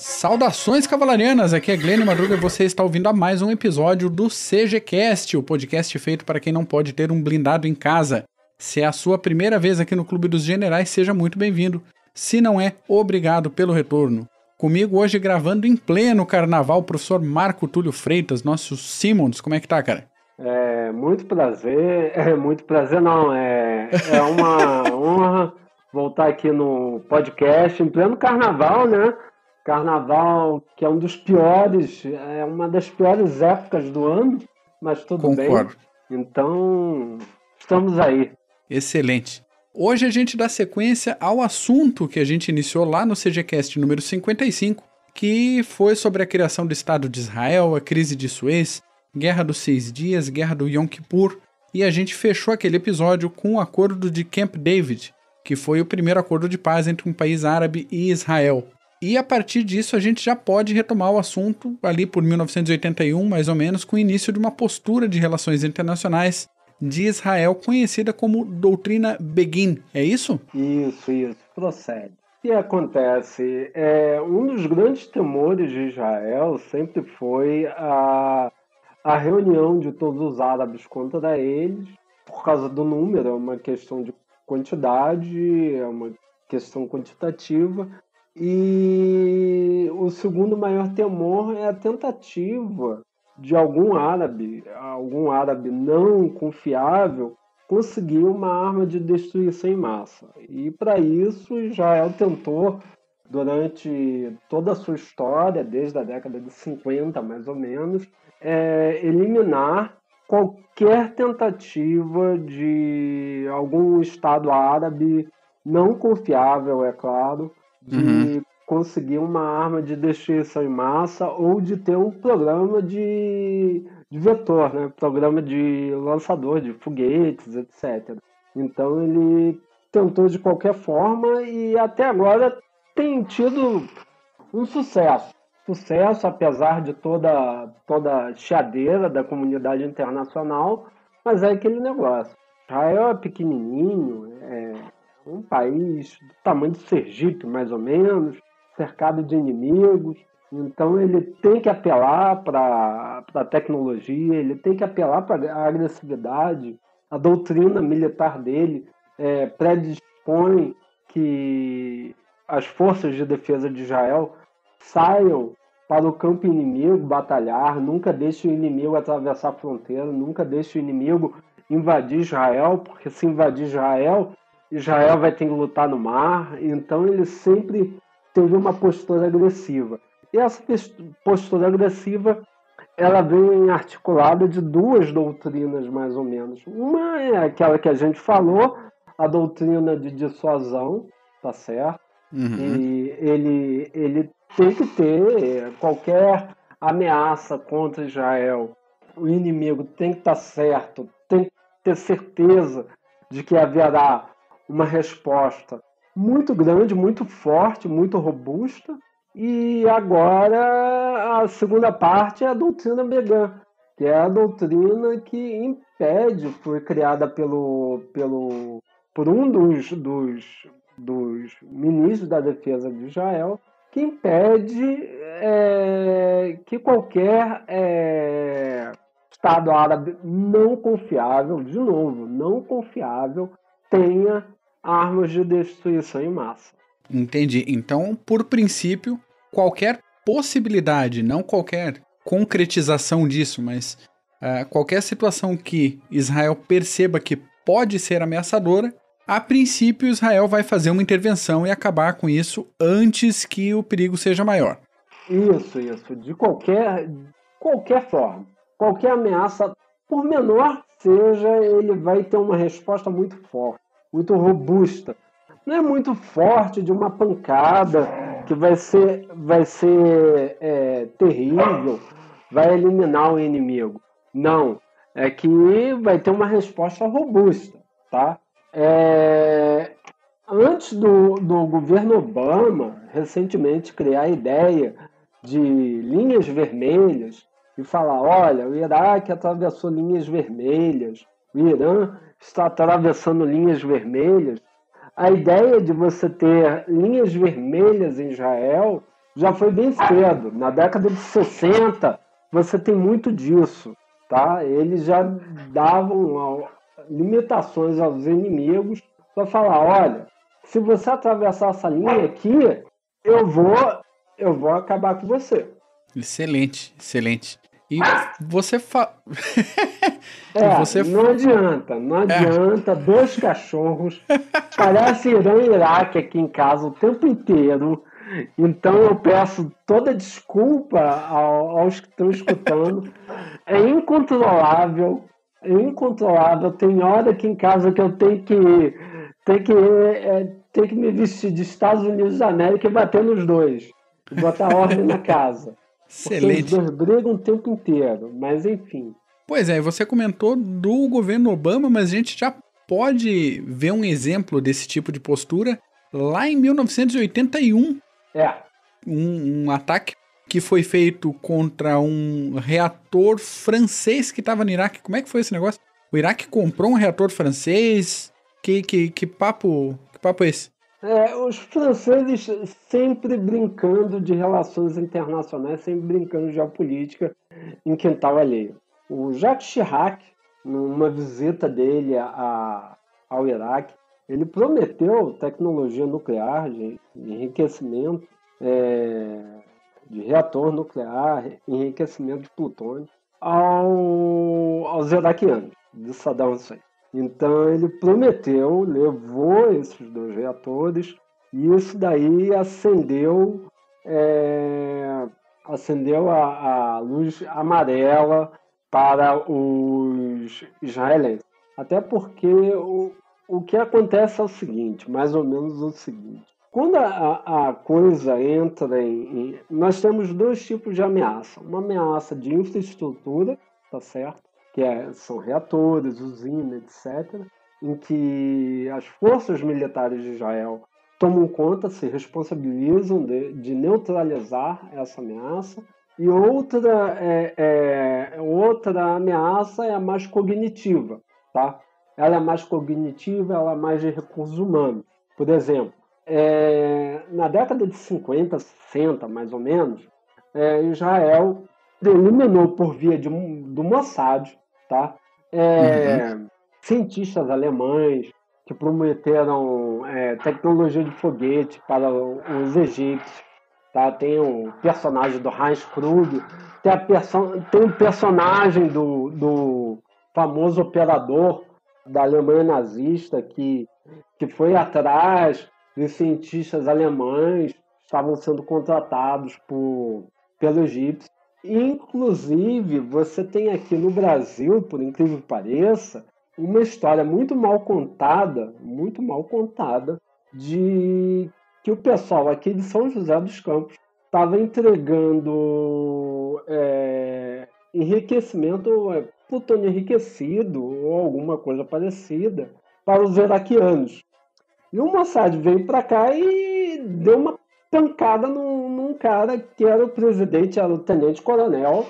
Saudações cavalarianas, aqui é Glenn Madruga e você está ouvindo a mais um episódio do CGCast, o podcast feito para quem não pode ter um blindado em casa. Se é a sua primeira vez aqui no Clube dos Generais, seja muito bem-vindo. Se não é, obrigado pelo retorno. Comigo hoje gravando em pleno carnaval, o professor Marco Túlio Freitas, nosso Simons. Como é que tá, cara? Muito prazer não, é uma honra voltar aqui no podcast em pleno carnaval, né? Carnaval que é uma das piores épocas do ano, mas tudo Concordo. bem. Então, estamos aí. Excelente. Hoje a gente dá sequência ao assunto que a gente iniciou lá no CGCast número 55, que foi sobre a criação do Estado de Israel, a crise de Suez, Guerra dos 6 Dias, Guerra do Yom Kippur, e a gente fechou aquele episódio com o Acordo de Camp David, que foi o primeiro acordo de paz entre um país árabe e Israel. E a partir disso a gente já pode retomar o assunto ali por 1981, mais ou menos, com o início de uma postura de relações internacionais de Israel conhecida como Doutrina Begin. É isso? Isso, procede. O que acontece? Um dos grandes temores de Israel sempre foi a reunião de todos os árabes contra eles, por causa do número, é uma questão de quantidade, é uma questão quantitativa, e o segundo maior temor é a tentativa de algum árabe não confiável, conseguir uma arma de destruição em massa. E para isso Israel tentou, durante toda a sua história, desde a década de 50 mais ou menos, eliminar qualquer tentativa de algum Estado árabe não confiável, é claro, de conseguir uma arma de destruição em massa ou de ter um programa de vetor, né? Programa de lançador de foguetes, etc. Então ele tentou de qualquer forma e até agora tem tido um sucesso, apesar de toda a chiadeira da comunidade internacional, mas é aquele negócio. Israel é pequenininho, é um país do tamanho de Sergipe, mais ou menos, cercado de inimigos, então ele tem que apelar para a tecnologia, ele tem que apelar para a agressividade. A doutrina militar dele predispõe que as forças de defesa de Israel saiam para o campo inimigo batalhar, nunca deixe o inimigo atravessar a fronteira, nunca deixe o inimigo invadir Israel, porque se invadir Israel vai ter que lutar no mar. Então ele sempre teve uma postura agressiva. E essa postura agressiva ela vem articulada de duas doutrinas, mais ou menos. Uma é aquela que a gente falou, a doutrina de dissuasão, tá certo? E ele tem que ter qualquer ameaça contra Israel. O inimigo tem que estar certo, tem que ter certeza de que haverá uma resposta muito grande, muito forte, muito robusta. E agora a segunda parte é a doutrina Begin, que é a doutrina que impede, foi criada por um dos ministros da defesa de Israel, que impede que qualquer Estado árabe não confiável, de novo, não confiável, tenha armas de destruição em massa. Entendi. Então, por princípio, qualquer possibilidade, não qualquer concretização disso, mas qualquer situação que Israel perceba que pode ser ameaçadora, a princípio Israel vai fazer uma intervenção e acabar com isso antes que o perigo seja maior. Isso. De qualquer forma. Qualquer ameaça, por menor que seja, ele vai ter uma resposta muito forte, muito robusta. Não é muito forte de uma pancada que vai ser terrível, vai eliminar o inimigo. Não, é que vai ter uma resposta robusta, tá? Antes do governo Obama, recentemente, criar a ideia de linhas vermelhas e falar, olha, o Iraque atravessou linhas vermelhas, o Irã está atravessando linhas vermelhas. A ideia de você ter linhas vermelhas em Israel já foi bem cedo. Na década de 60, você tem muito disso, tá? Eles já davam limitações aos inimigos para falar, olha, se você atravessar essa linha aqui, eu vou acabar com você. Excelente, excelente. E você Não adianta, dois cachorros, parece Irã e Iraque aqui em casa o tempo inteiro, então eu peço toda desculpa aos que estão escutando, é incontrolável, tem hora aqui em casa que eu tenho que me vestir de Estados Unidos da América e bater nos dois, e botar ordem na casa, porque os excelente. dois brigam o tempo inteiro, mas enfim. Pois é, você comentou do governo Obama, mas a gente já pode ver um exemplo desse tipo de postura lá em 1981. É. Um ataque que foi feito contra um reator francês que estava no Iraque. Como é que foi esse negócio? O Iraque comprou um reator francês? Que papo é esse? Os franceses sempre brincando de relações internacionais, sempre brincando de geopolítica em quintal alheio. O Jacques Chirac, numa visita dele ao Iraque, ele prometeu tecnologia nuclear de enriquecimento, de reator nuclear, enriquecimento de plutônio aos iraquianos, de Saddam Hussein. Então ele prometeu, levou esses dois reatores e isso daí acendeu a luz amarela para os israelenses. Até porque o que acontece é o seguinte, mais ou menos o seguinte. Quando a coisa entra nós temos dois tipos de ameaça. Uma ameaça de infraestrutura, tá certo? São reatores, usinas, etc., em que as forças militares de Israel tomam conta, se responsabilizam de neutralizar essa ameaça. E outra ameaça é a mais cognitiva, tá? Ela é mais cognitiva, ela é mais de recursos humanos. Por exemplo, na década de 50, 60, mais ou menos, Israel eliminou por via do Mossad, tá? Cientistas alemães que prometeram tecnologia de foguete para os egípcios. Tá? Tem o personagem do Heinz Krug, tem o personagem do famoso operador da Alemanha nazista que foi atrás de cientistas alemães que estavam sendo contratados pelo egípcio. Inclusive, você tem aqui no Brasil, por incrível que pareça, uma história muito mal contada, de que o pessoal aqui de São José dos Campos estava entregando plutônio enriquecido ou alguma coisa parecida para os iraquianos. E o Mossad veio para cá e deu uma pancada num cara que era o presidente, era o tenente-coronel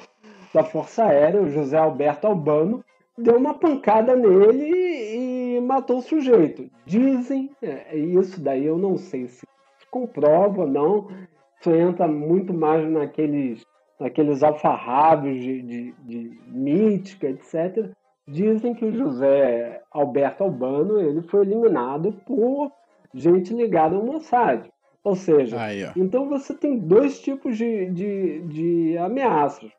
da Força Aérea, o José Alberto Albano, deu uma pancada nele e matou o sujeito. Dizem, isso daí eu não sei se comprova ou não, isso entra muito mais naqueles alfarrábios de mítica, etc. Dizem que o José Alberto Albano ele foi eliminado por gente ligada ao Mossad. Ou seja, então você tem dois tipos de ameaças.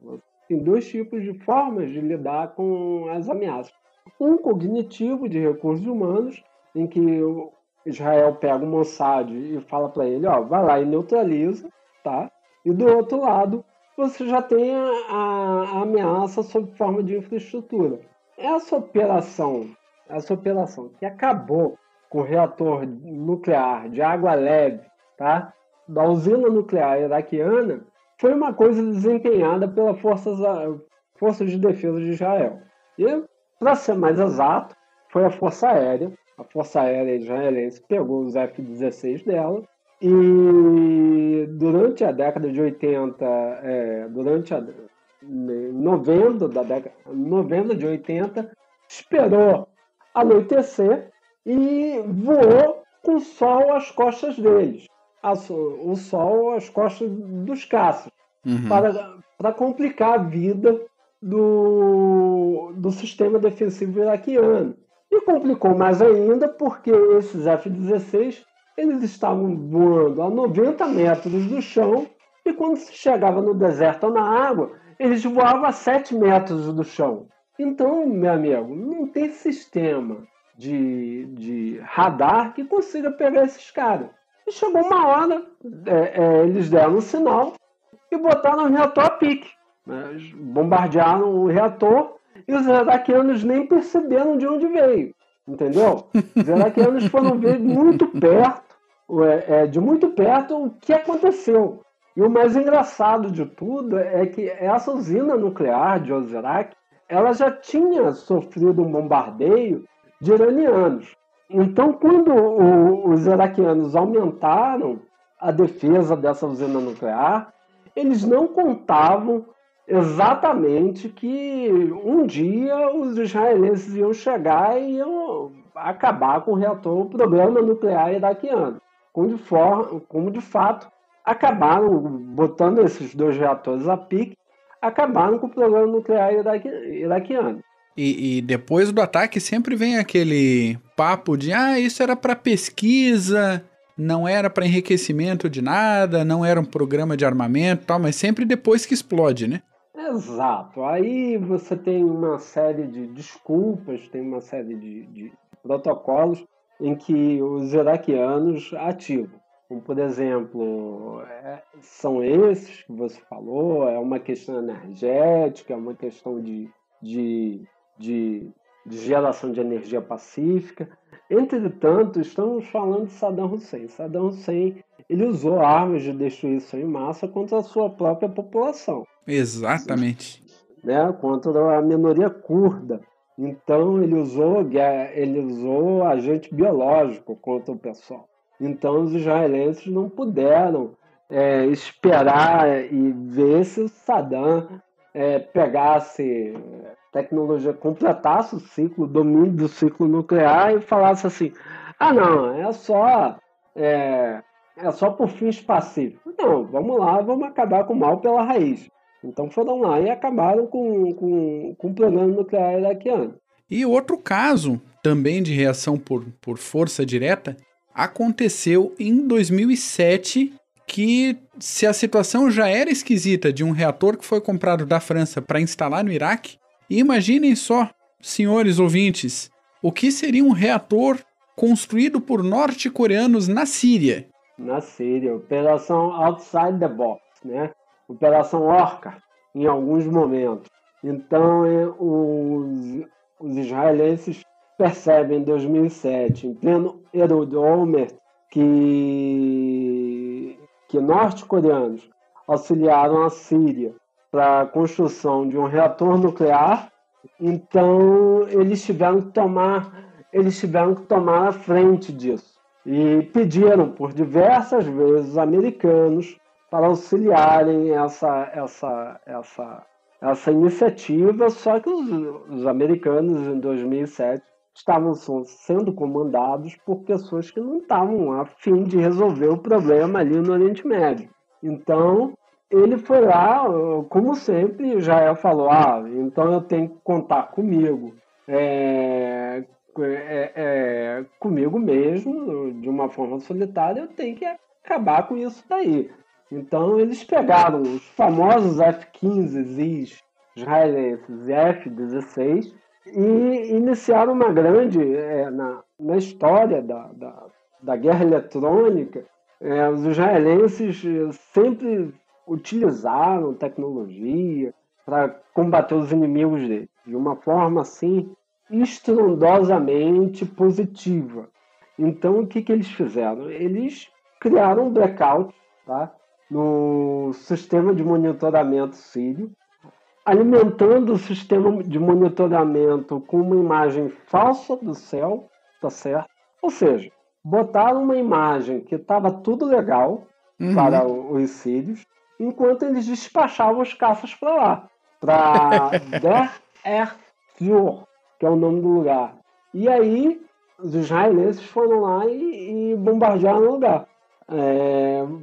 Tem dois tipos de formas de lidar com as ameaças. Um cognitivo de recursos humanos, em que o Israel pega o Mossad e fala para ele, vai lá e neutraliza, tá? E do outro lado, você já tem a ameaça sob forma de infraestrutura. Essa operação que acabou com o reator nuclear de água leve, tá? Da usina nuclear iraquiana, foi uma coisa desempenhada pelas forças de defesa de Israel. E, para ser mais exato, foi a Força Aérea. A Força Aérea israelense pegou os F-16 dela e durante a década de 80, novembro de 80, esperou anoitecer e voou com o sol às costas deles. o Sol às costas dos caças, Uhum. para complicar a vida do sistema defensivo iraquiano. E complicou mais ainda porque esses F-16 eles estavam voando a 90 metros do chão e quando se chegava no deserto ou na água, eles voavam a 7 metros do chão. Então, meu amigo, não tem sistema de radar que consiga pegar esses caras. E chegou uma hora, eles deram um sinal e botaram o reator a pique. Né? Bombardearam o reator e os iraquianos nem perceberam de onde veio. Entendeu? Os iraquianos foram ver muito perto, de muito perto, o que aconteceu. E o mais engraçado de tudo é que essa usina nuclear de Osirak, ela já tinha sofrido um bombardeio de iranianos. Então, quando os iraquianos aumentaram a defesa dessa usina nuclear, eles não contavam exatamente que um dia os israelenses iam chegar e iam acabar com o programa nuclear iraquiano. Como de fato acabaram botando esses 2 reatores a pique, acabaram com o programa nuclear iraquiano. E depois do ataque sempre vem aquele papo de isso era para pesquisa, não era para enriquecimento de nada, não era um programa de armamento e tal, mas sempre depois que explode, né? Exato. Aí você tem uma série de desculpas, tem uma série de protocolos em que os iraquianos ativam. Como, por exemplo, são esses que você falou, é uma questão energética, é uma questão de geração de energia pacífica. Entretanto, estamos falando de Saddam Hussein. Saddam Hussein ele usou armas de destruição em massa contra a sua própria população. Exatamente. Né? Contra a minoria curda. Então, ele usou agente biológico contra o pessoal. Então, os israelenses não puderam esperar e ver se o Saddam pegasse tecnologia, completasse o ciclo, o domínio do ciclo nuclear e falasse assim, não, é só por fins pacíficos. Não, vamos lá, vamos acabar com o mal pela raiz. Então foram lá e acabaram com o programa nuclear iraquiano. E outro caso, também de reação por força direta, aconteceu em 2007, que se a situação já era esquisita de um reator que foi comprado da França para instalar no Iraque, imaginem só, senhores ouvintes, o que seria um reator construído por norte-coreanos na Síria. Na Síria, operação outside the box, né? Operação Orca, em alguns momentos. Então, os israelenses percebem em 2007, em pleno Ehud Olmert, que norte-coreanos auxiliaram a Síria para a construção de um reator nuclear. Então, eles tiveram que tomar a frente disso. E pediram por diversas vezes os americanos para auxiliarem essa iniciativa, só que os americanos, em 2007, estavam sendo comandados por pessoas que não estavam a fim de resolver o problema ali no Oriente Médio. Então, ele foi lá, como sempre, Israel falou, então eu tenho que contar comigo. Comigo mesmo, de uma forma solitária, eu tenho que acabar com isso daí. Então, eles pegaram os famosos F-15 israelenses e F-16 e iniciaram uma grande, na história da guerra eletrônica, os israelenses sempre utilizaram tecnologia para combater os inimigos deles, de uma forma assim, estrondosamente positiva. Então, o que eles fizeram? Eles criaram um blackout, tá? No sistema de monitoramento sírio, alimentando o sistema de monitoramento com uma imagem falsa do céu, tá certo? Ou seja, botaram uma imagem que estava tudo legal para os sírios, enquanto eles despachavam os caças para lá, para Der Erfur, que é o nome do lugar. E aí, os israelenses foram lá e bombardearam o lugar.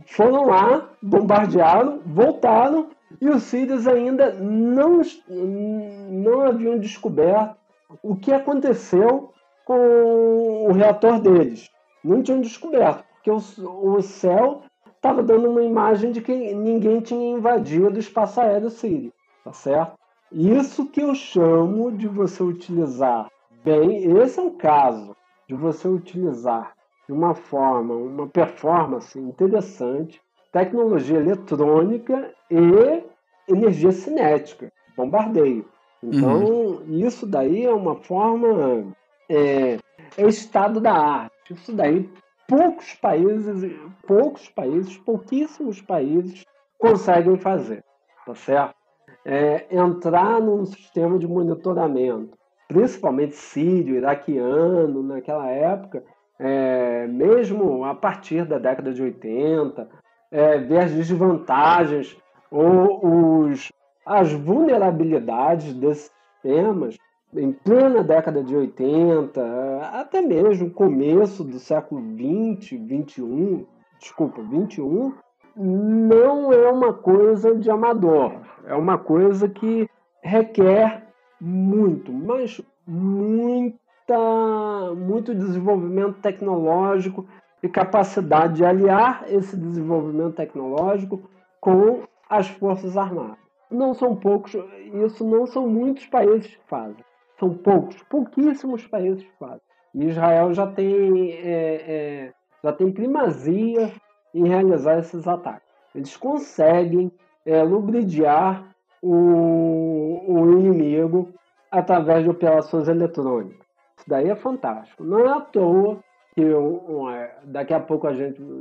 foram lá, bombardearam, voltaram, e os sírios ainda não haviam descoberto o que aconteceu com o reator deles. Não tinham descoberto, porque o céu estava dando uma imagem de que ninguém tinha invadido o espaço aéreo sírio, tá certo? Isso que eu chamo de você utilizar bem, esse é um caso de você utilizar de uma forma, uma performance interessante, tecnologia eletrônica e energia cinética, bombardeio. Então, isso daí é uma forma, é o estado da arte. Isso daí pouquíssimos países conseguem fazer, tá certo? Entrar num sistema de monitoramento, principalmente sírio, iraquiano, naquela época, mesmo a partir da década de 80, ver as desvantagens ou as vulnerabilidades desses sistemas em plena década de 80, até mesmo começo do século 20, 21, desculpa, 21, não é uma coisa de amador, é uma coisa que requer muito, mas muito desenvolvimento tecnológico e capacidade de aliar esse desenvolvimento tecnológico com as Forças Armadas. Não são poucos, isso não são muitos países que fazem. São pouquíssimos países que fazem. E Israel já tem primazia em realizar esses ataques. Eles conseguem lubridiar o inimigo através de operações eletrônicas. Isso daí é fantástico. Não é à toa que daqui a pouco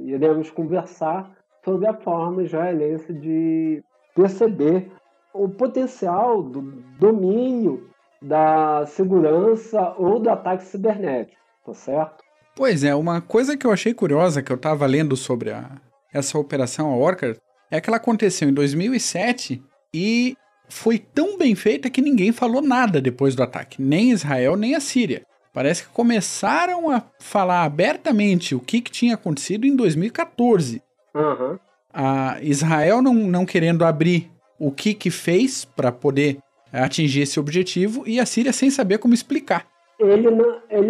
iremos conversar sobre a forma israelense de perceber o potencial do domínio da segurança ou do ataque cibernético, tá certo? Pois é, uma coisa que eu achei curiosa, que eu estava lendo sobre essa operação, a Orca, é que ela aconteceu em 2007 e foi tão bem feita que ninguém falou nada depois do ataque, nem Israel, nem a Síria. Parece que começaram a falar abertamente o que tinha acontecido em 2014. Uhum. A Israel não querendo abrir o que fez para poder atingir esse objetivo e a Síria sem saber como explicar. Ele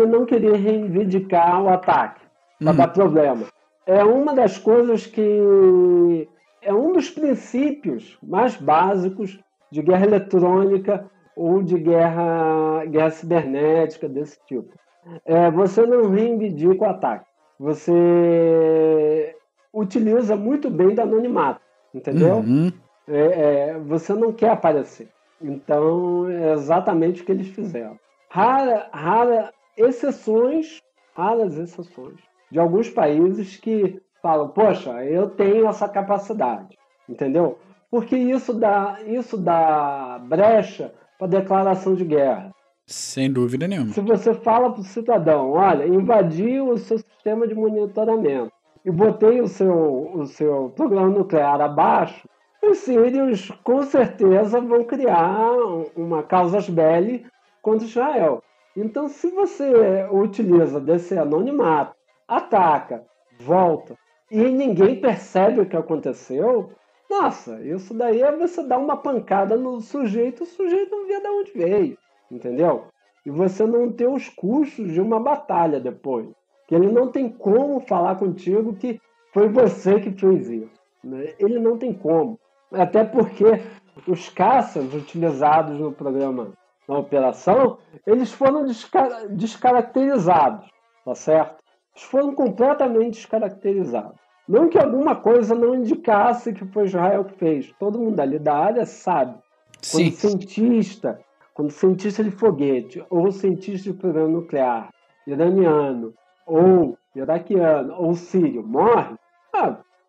não queria reivindicar o ataque para dar problema. É uma das coisas que é um dos princípios mais básicos de guerra eletrônica ou de guerra cibernética desse tipo. Você não reivindica o ataque. Você utiliza muito bem do anonimato, entendeu? Você não quer aparecer. Então, é exatamente o que eles fizeram. Raras exceções de alguns países que falam, poxa, eu tenho essa capacidade, entendeu? Porque isso dá brecha para declaração de guerra. Sem dúvida nenhuma. Se você fala para o cidadão, olha, invadi o seu sistema de monitoramento e botei o seu programa nuclear abaixo, os sírios com certeza vão criar uma casus belli contra Israel. Então, se você utiliza desse anonimato, ataca, volta, e ninguém percebe o que aconteceu, nossa, isso daí é você dar uma pancada no sujeito, o sujeito não vê de onde veio, entendeu? E você não ter os custos de uma batalha depois. Que ele não tem como falar contigo que foi você que fez isso. Né? Ele não tem como. Até porque os caças utilizados no programa, na operação, eles foram descaracterizados, tá certo? Eles foram completamente descaracterizados. Não que alguma coisa não indicasse que foi Israel que fez. Todo mundo ali da área sabe. Sim. Quando cientista de foguete ou cientista de programa nuclear iraniano ou iraquiano ou sírio morre,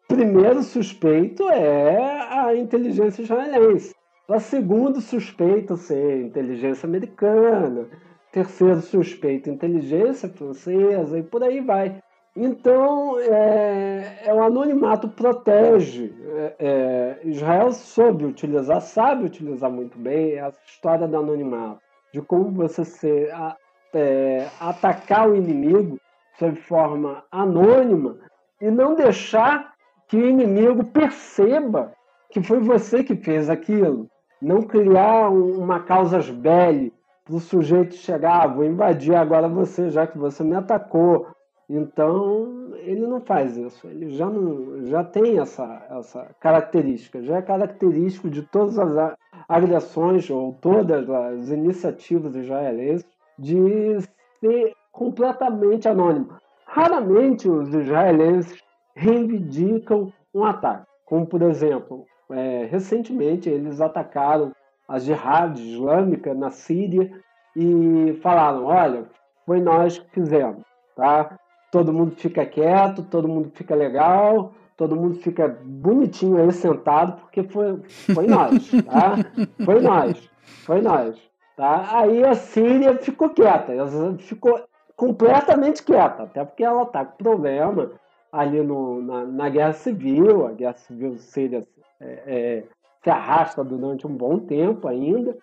primeiro suspeito é a inteligência israelense. O segundo suspeito ser inteligência americana. Terceiro suspeito inteligência francesa e por aí vai. Então, o anonimato protege. Israel sabe utilizar muito bem essa história do anonimato, de como você atacar o inimigo de forma anônima e não deixar que o inimigo perceba que foi você que fez aquilo. Não criar uma casus belli para o sujeito chegar, vou invadir agora você, já que você me atacou. Então, ele não faz isso. Ele já tem essa característica. Já é característico de todas as agressões ou todas as iniciativas israelenses de ser completamente anônimo. Raramente os israelenses reivindicam um ataque. Como, por exemplo, recentemente eles atacaram a Jihad Islâmica na Síria e falaram, olha, foi nós que fizemos, tá? Todo mundo fica quieto, todo mundo fica legal, todo mundo fica bonitinho aí sentado, porque foi nós, tá? Foi nós, tá? Aí a Síria ficou quieta, ela ficou completamente quieta, até porque ela está com problema ali na Guerra Civil, a Guerra Civil síria se arrasta durante um bom tempo ainda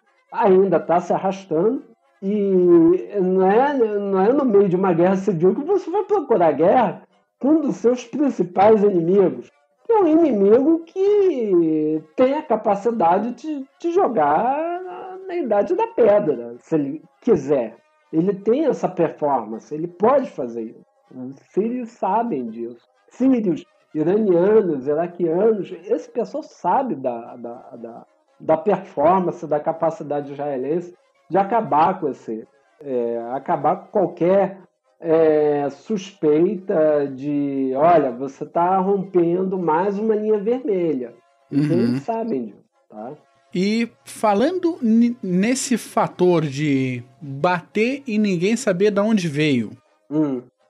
está se arrastando, e não é no meio de uma guerra civil que você vai procurar guerra com um dos seus principais inimigos, que é um inimigo que tem a capacidade de te jogar na Idade da Pedra, se ele quiser. Ele tem essa performance, ele pode fazer isso. Os sírios sabem disso. Sírios, iranianos, iraquianos, esse pessoal sabe da performance, da capacidade israelense de acabar com acabar com qualquer suspeita de, olha, você está rompendo mais uma linha vermelha. Então, eles sabem disso, tá? E falando nesse fator de bater e ninguém saber de onde veio,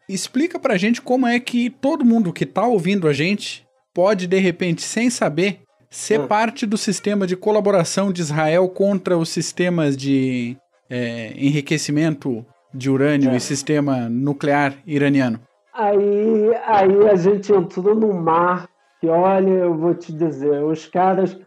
explica pra gente como é que todo mundo que tá ouvindo a gente pode, de repente, sem saber, ser parte do sistema de colaboração de Israel contra os sistemas de enriquecimento de urânio e sistema nuclear iraniano. Aí a gente entrou num mar que, olha, eu vou te dizer, os caras,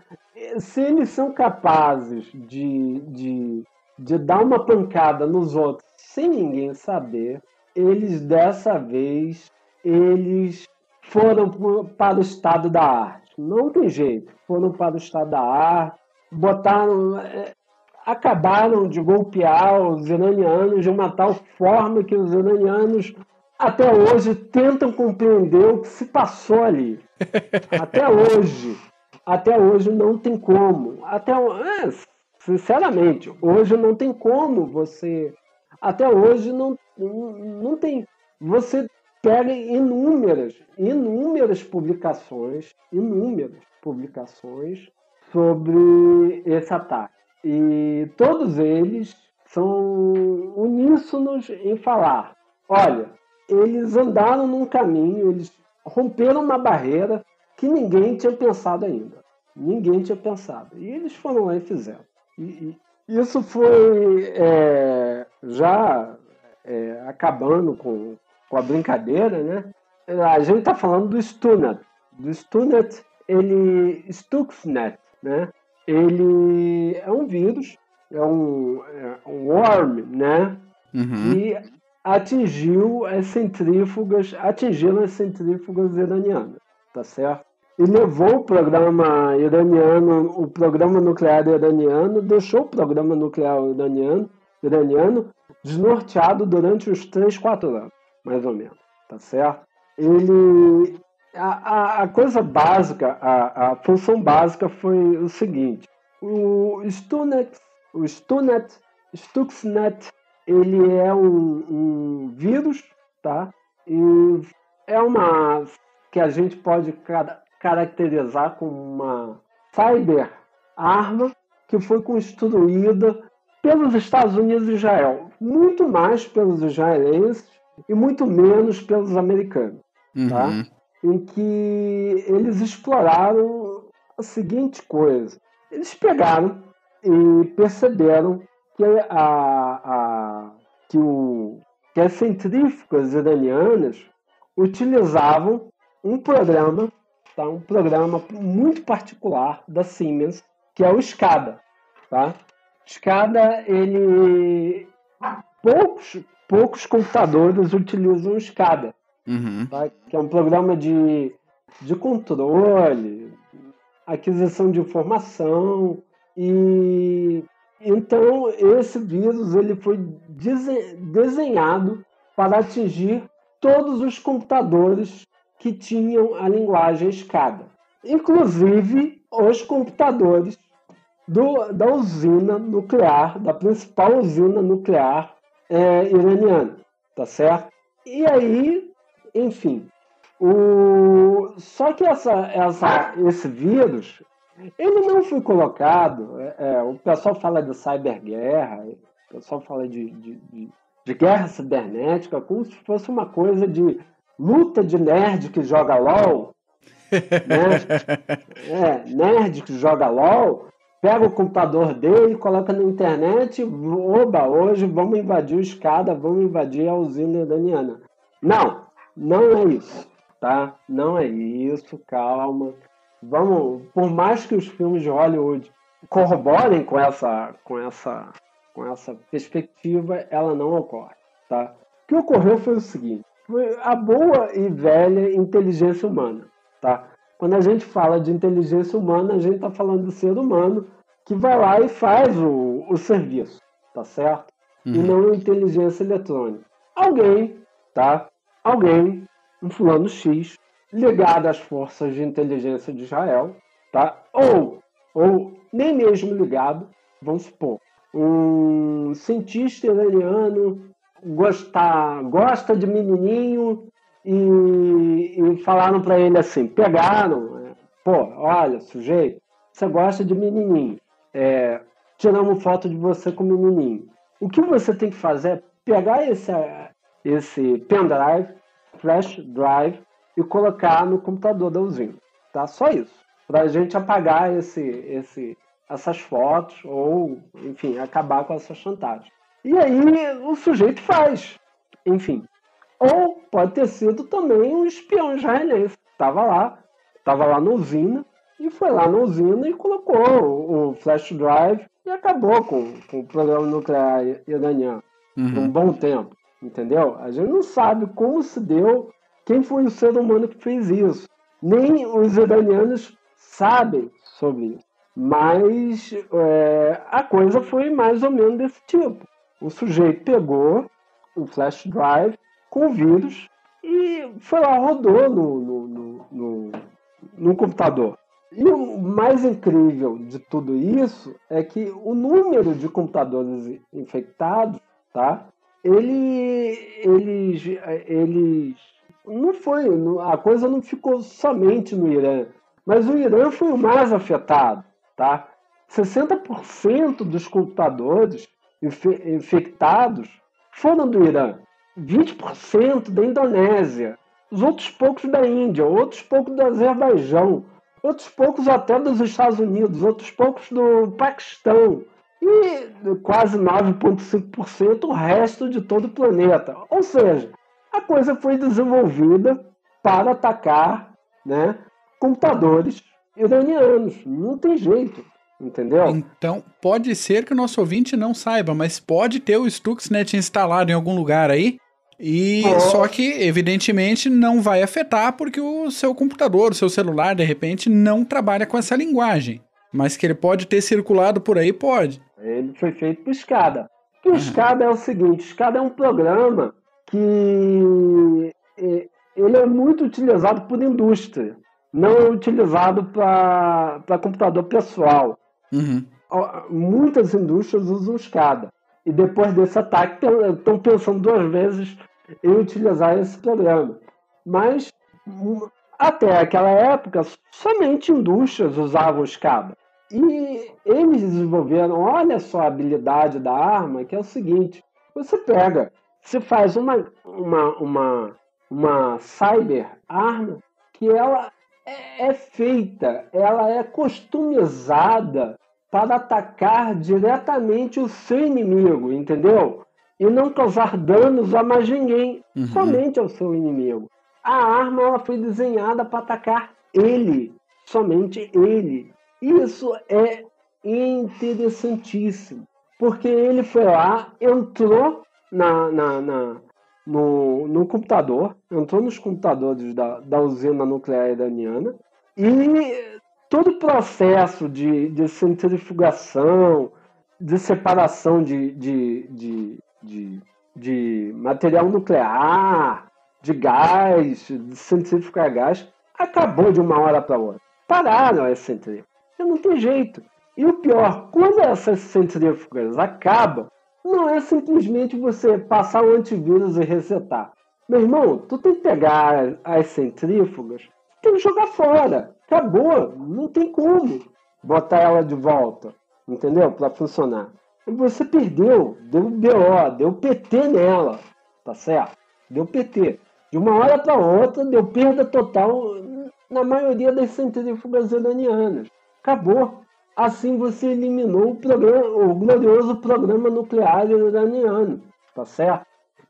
se eles são capazes de dar uma pancada nos outros sem ninguém saber, eles dessa vez, eles foram para o estado da arte. Não tem jeito, foram para o estado da arte, acabaram de golpear os iranianos de uma tal forma que os iranianos até hoje tentam compreender o que se passou ali. Até hoje não tem como. Sinceramente, hoje não tem como você... Até hoje não tem... Você pega inúmeras publicações sobre esse ataque. E todos eles são uníssonos em falar, olha, eles andaram num caminho, eles romperam uma barreira que ninguém tinha pensado ainda. Ninguém tinha pensado. E eles foram lá e fizeram. E isso foi acabando com a brincadeira, né? A gente está falando do Stuxnet. Stuxnet, né? Ele é um vírus, é um worm, né? E atingiram as centrífugas iranianas, tá certo? E levou o programa nuclear iraniano, deixou o programa nuclear iraniano desnorteado durante uns 3-4 anos, mais ou menos, tá certo? A coisa básica, a função básica foi o seguinte: o Stuxnet, ele é um vírus, tá? E é uma que a gente pode caracterizar como uma cyber arma que foi construída pelos Estados Unidos e Israel, muito mais pelos israelenses e muito menos pelos americanos, tá? Em que eles exploraram a seguinte coisa. Eles pegaram e perceberam que as centrífugas iranianas utilizavam um programa muito particular da Siemens, que é o SCADA. Tá? SCADA, poucos computadores utilizam o SCADA. tá? Que é um programa de controle, aquisição de informação, e então esse vírus ele foi desenhado para atingir todos os computadores que tinham a linguagem SCADA, inclusive os computadores da usina nuclear, da principal usina nuclear iraniana, tá certo? E aí, enfim, só que esse vírus, ele não foi colocado, o pessoal fala de cyberguerra, o pessoal fala de guerra cibernética, como se fosse uma coisa de luta de nerd que joga LOL, né? Nerd que joga LOL, pega o computador dele, coloca na internet, oba, hoje vamos invadir o SCADA, vamos invadir a usina iraniana. Não, não é isso, tá? Não é isso, calma. Vamos, por mais que os filmes de Hollywood corroborem com essa perspectiva, ela não ocorre, tá? O que ocorreu foi o seguinte, foi a boa e velha inteligência humana, tá? Quando a gente fala de inteligência humana, a gente está falando do ser humano que vai lá e faz o serviço, tá certo? E não inteligência eletrônica. Alguém, um fulano X, ligado às forças de inteligência de Israel, tá? Ou nem mesmo ligado, vamos supor, um cientista iraniano gosta de menininho e falaram para ele assim, pegaram, olha, sujeito, você gosta de menininho, tiramos foto de você com menininho. O que você tem que fazer é pegar esse pendrive, flash drive, e colocar no computador da usina, tá? Só isso, para a gente apagar essas fotos ou, enfim, acabar com essa chantagem. E aí o sujeito faz, enfim. Ou pode ter sido também um espião israelense. Estava lá na usina, e foi lá na usina e colocou o flash drive e acabou com o programa nuclear iraniano por um bom tempo, entendeu? A gente não sabe como se deu, quem foi o ser humano que fez isso. Nem os iranianos sabem sobre isso. Mas a coisa foi mais ou menos desse tipo. O sujeito pegou o flash drive com o vírus e foi lá, rodou no computador. E o mais incrível de tudo isso é que o número de computadores infectados, tá? Eles não foi, a coisa não ficou somente no Irã, mas o Irã foi o mais afetado, tá? 60% dos computadores infectados foram do Irã, 20% da Indonésia, os outros poucos da Índia, outros poucos do Azerbaijão, outros poucos até dos Estados Unidos, outros poucos do Paquistão e quase 9,5% o resto de todo o planeta. Ou seja, a coisa foi desenvolvida para atacar, né, computadores iranianos. Não tem jeito, entendeu? Então, pode ser que o nosso ouvinte não saiba, mas pode ter o Stuxnet instalado em algum lugar aí. E só que, evidentemente, não vai afetar porque o seu computador, o seu celular, de repente, não trabalha com essa linguagem. Mas que ele pode ter circulado por aí, pode. Ele foi feito por SCADA. E o SCADA é o seguinte, SCADA é um programa que ele é muito utilizado por indústria, não é utilizado para computador pessoal. Muitas indústrias usam SCADA. E depois desse ataque estão pensando duas vezes em utilizar esse programa. Mas até aquela época, somente indústrias usavam SCADA. E eles desenvolveram, olha só a habilidade da arma, que é o seguinte, você faz uma cyber arma que ela é feita, ela é customizada para atacar diretamente o seu inimigo, entendeu? E não causar danos a mais ninguém, somente ao seu inimigo. A arma ela foi desenhada para atacar ele, somente ele. Isso é interessantíssimo, porque ele foi lá, entrou no computador, entrou nos computadores da usina nuclear iraniana e todo o processo de centrifugação, de separação de material nuclear, de gás, de centrifugar gás, acabou de uma hora para outra. Pararam as centrífugas. Não tem jeito. E o pior, quando essas centrífugas acabam, não é simplesmente você passar o antivírus e resetar. Meu irmão, tu tem que pegar as centrífugas, tem que jogar fora. Acabou. Não tem como botar ela de volta, entendeu? Para funcionar. Você perdeu, deu BO, deu PT nela, tá certo? Deu PT. De uma hora para outra, deu perda total na maioria das centrífugas iranianas. Acabou. Assim você eliminou o glorioso programa nuclear iraniano, tá certo?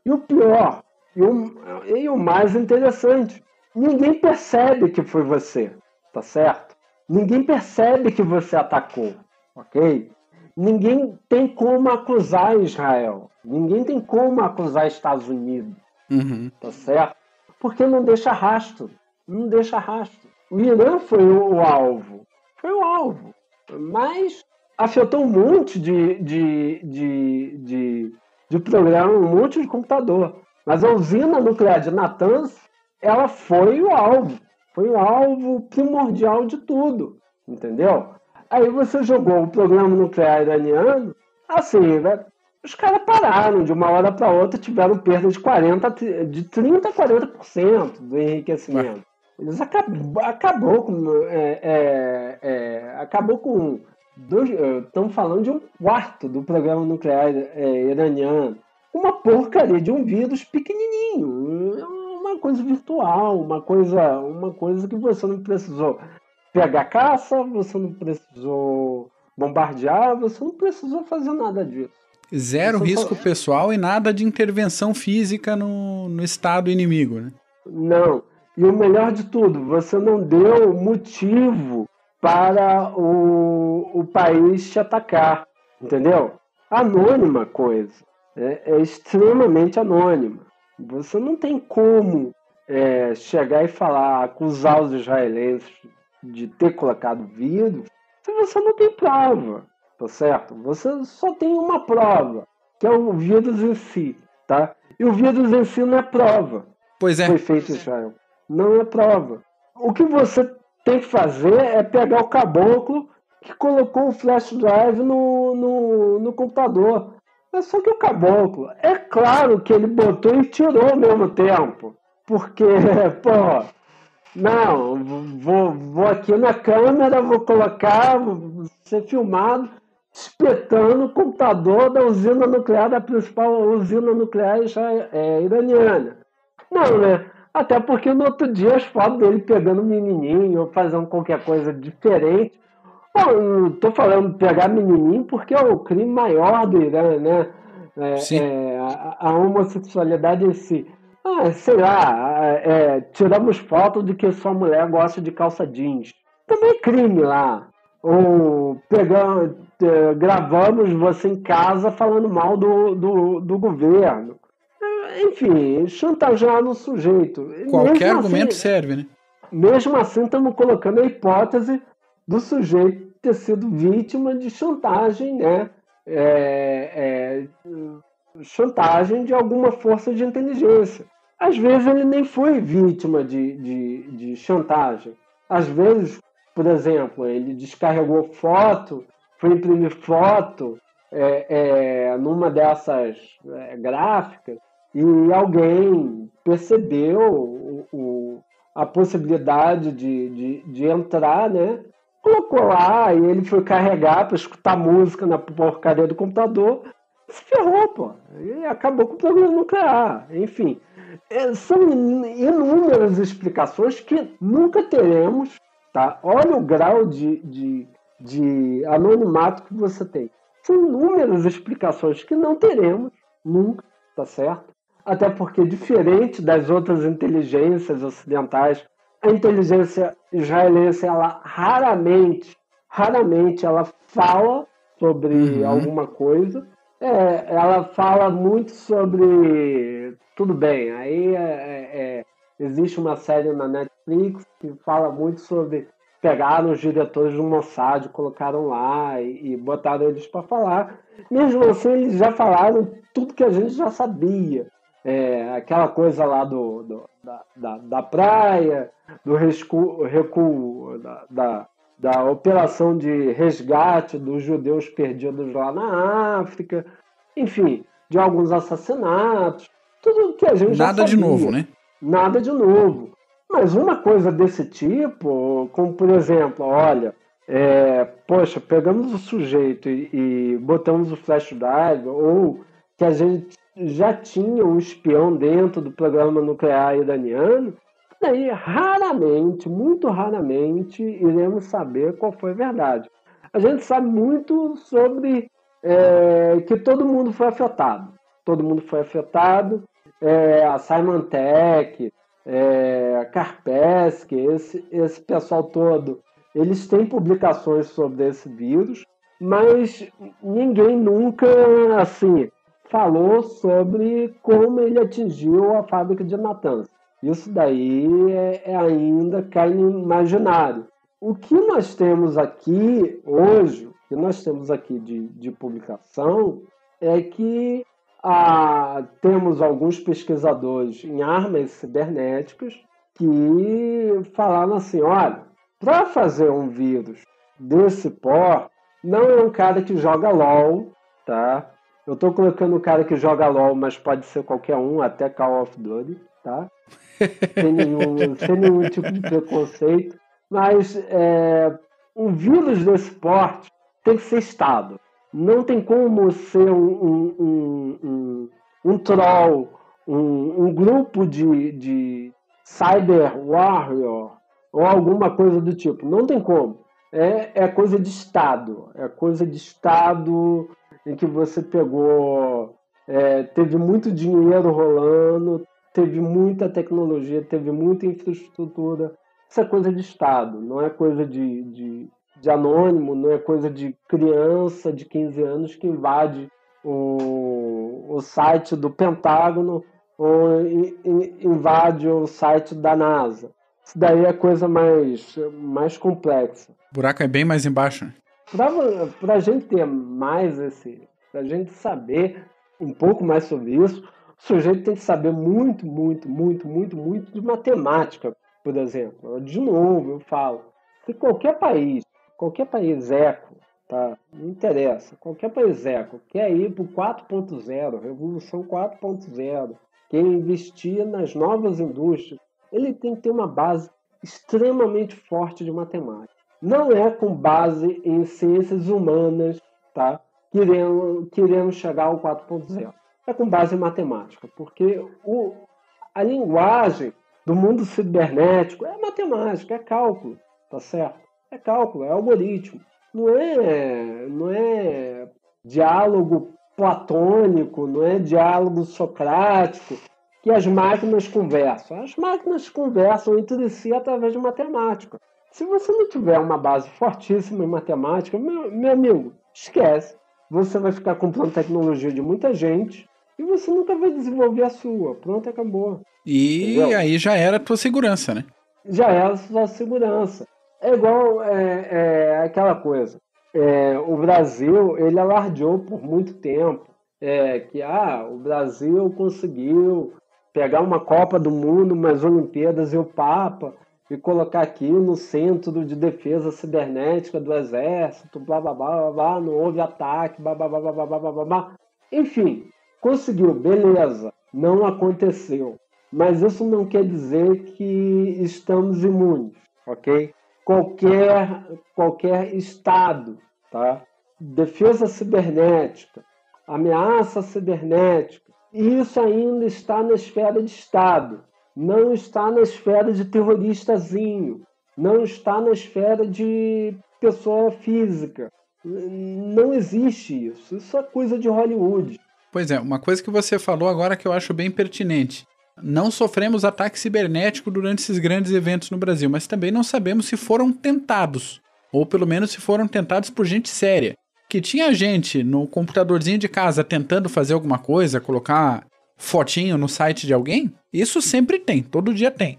E o pior, e o mais interessante, ninguém percebe que foi você, tá certo? Ninguém percebe que você atacou, ok? Ninguém tem como acusar Israel. Ninguém tem como acusar Estados Unidos, tá certo? Porque não deixa rastro. Não deixa rastro. O Irã foi o alvo. Foi o alvo. Mas afetou um monte de programa, um monte de computador. Mas a usina nuclear de Natanz, ela foi o alvo. Foi o alvo primordial de tudo. Entendeu? Aí você jogou o programa nuclear iraniano, assim, né? Os caras pararam, de uma hora para outra tiveram perda de 30% a 40% do enriquecimento. Eles acabou com estamos falando de um quarto do programa nuclear iraniano. Uma porcaria de um vírus pequenininho, uma coisa virtual, uma coisa que você não precisou pegar caça, você não precisou bombardear, você não precisou fazer nada disso. Zero risco pessoal e nada de intervenção física no estado inimigo, né? Não. E o melhor de tudo, você não deu motivo para o país te atacar, entendeu? Anônima coisa. É extremamente anônima. Você não tem como chegar e acusar os israelenses de ter colocado vírus se você não tem prova, tá certo? Você só tem uma prova, que é o vírus em si, tá? E o vírus em si não é prova. Pois é. Foi feito em Israel. Não é prova. O que você tem que fazer é pegar o caboclo que colocou o flash drive no computador. Mas só que o caboclo, é claro que ele botou e tirou ao mesmo tempo. Porque, pô, não, vou aqui na câmera, vou colocar, vou ser filmado, espetando o computador da usina nuclear, da principal usina nuclear iraniana. Não, né? Até porque no outro dia as fotos dele pegando menininho ou fazendo qualquer coisa diferente. Bom, não tô falando pegar menininho porque é o crime maior do Irã, né? A homossexualidade em si. Sei lá, tiramos foto de que sua mulher gosta de calça jeans. Também é crime lá. Ou gravamos você em casa falando mal do governo. Enfim, chantagear no sujeito. Qualquer argumento serve, né? Mesmo assim, estamos colocando a hipótese do sujeito ter sido vítima de chantagem, né? Chantagem de alguma força de inteligência. Às vezes ele nem foi vítima de chantagem. Às vezes, por exemplo, ele descarregou foto, foi imprimir foto numa dessas gráficas, e alguém percebeu a possibilidade de entrar, né? Colocou lá e ele foi carregar para escutar música na porcaria do computador, se ferrou, pô. E acabou com o programa nuclear. Enfim, são inúmeras explicações que nunca teremos, tá? Olha o grau de anonimato que você tem. São inúmeras explicações que não teremos nunca, tá certo? Até porque, diferente das outras inteligências ocidentais, a inteligência israelense, ela raramente ela fala sobre alguma coisa, Ela fala muito sobre. Tudo bem, aí existe uma série na Netflix que fala muito sobre. Pegaram os diretores do Mossad, colocaram lá e botaram eles para falar. Mesmo assim, eles já falaram tudo que a gente já sabia. Aquela coisa lá da praia, do recuo da operação de resgate dos judeus perdidos lá na África, enfim, de alguns assassinatos, tudo que a gente já sabia. Nada de novo, né? Nada de novo. Mas uma coisa desse tipo, como por exemplo, olha, poxa, pegamos o sujeito e botamos o flash drive, ou que a gente já tinha um espião dentro do programa nuclear iraniano, daí raramente, muito raramente, iremos saber qual foi a verdade. A gente sabe muito sobre que todo mundo foi afetado. Todo mundo foi afetado. A Symantec, Kaspersky, esse pessoal todo, eles têm publicações sobre esse vírus, mas ninguém nunca, assim, falou sobre como ele atingiu a fábrica de Natanz. Isso daí ainda cai no imaginário. O que nós temos aqui hoje, o que nós temos aqui de publicação, é que temos alguns pesquisadores em armas cibernéticas que falaram assim, olha, para fazer um vírus desse porte, não é um cara que joga LOL, tá? Eu estou colocando o cara que joga LOL, mas pode ser qualquer um, até Call of Duty, tá? Sem nenhum tipo de preconceito. Mas um vírus desse porte tem que ser Estado. Não tem como ser um troll, um grupo de cyber warrior ou alguma coisa do tipo. Não tem como. É coisa de Estado. É coisa de Estado em que você pegou... teve muito dinheiro rolando, teve muita tecnologia, teve muita infraestrutura. Isso é coisa de Estado, não é coisa de anônimo, não é coisa de criança de 15 anos que invade o site do Pentágono ou invade o site da NASA. Isso daí é coisa mais complexa. O buraco é bem mais embaixo. Para a gente ter mais para a gente saber um pouco mais sobre isso, o sujeito tem que saber muito, muito, muito, muito, muito de matemática, por exemplo. De novo, eu falo, se qualquer país eco, tá? Não interessa, qualquer país eco quer ir para o 4.0, Revolução 4.0, quer investir nas novas indústrias, ele tem que ter uma base extremamente forte de matemática. Não é com base em ciências humanas, tá? Queremos chegar ao 4.0. É com base em matemática, porque a linguagem do mundo cibernético é matemática, é cálculo, tá certo? É cálculo, é algoritmo. Não é diálogo platônico, não é diálogo socrático que as máquinas conversam. As máquinas conversam entre si através de matemática. Se você não tiver uma base fortíssima em matemática, meu amigo, esquece. Você vai ficar comprando tecnologia de muita gente e você nunca vai desenvolver a sua. Pronto, acabou. E entendeu? Aí já era a tua segurança, né? Já era a sua segurança. É igual aquela coisa. O Brasil, ele alardeou por muito tempo que o Brasil conseguiu pegar uma Copa do Mundo, umas Olimpíadas e o Papa e colocar aqui no Centro de Defesa Cibernética do Exército, blá, blá, blá, blá, blá, não houve ataque, blá, blá, blá, blá, blá, blá, blá, blá. Enfim, conseguiu, beleza, não aconteceu. Mas isso não quer dizer que estamos imunes, ok? Qualquer Estado, tá? Defesa cibernética, ameaça cibernética, isso ainda está na esfera de Estado, não está na esfera de terroristazinho, não está na esfera de pessoa física. Não existe isso. Isso é coisa de Hollywood. Pois é, uma coisa que você falou agora que eu acho bem pertinente. Não sofremos ataque cibernético durante esses grandes eventos no Brasil, mas também não sabemos se foram tentados, ou pelo menos se foram tentados por gente séria. que tinha gente no computadorzinho de casa tentando fazer alguma coisa, colocar fotinho no site de alguém, isso sempre tem, todo dia tem.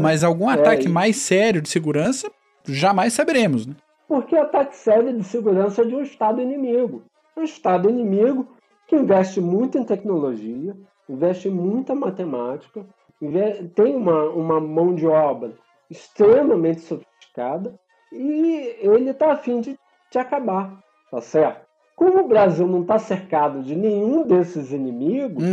Mas algum ataque mais sério de segurança, jamais saberemos, né? Porque ataque sério de segurança é de um Estado inimigo. Um Estado inimigo que investe muito em tecnologia, investe em muita matemática, tem uma mão de obra extremamente sofisticada e ele está a fim de acabar, tá certo? Como o Brasil não está cercado de nenhum desses inimigos,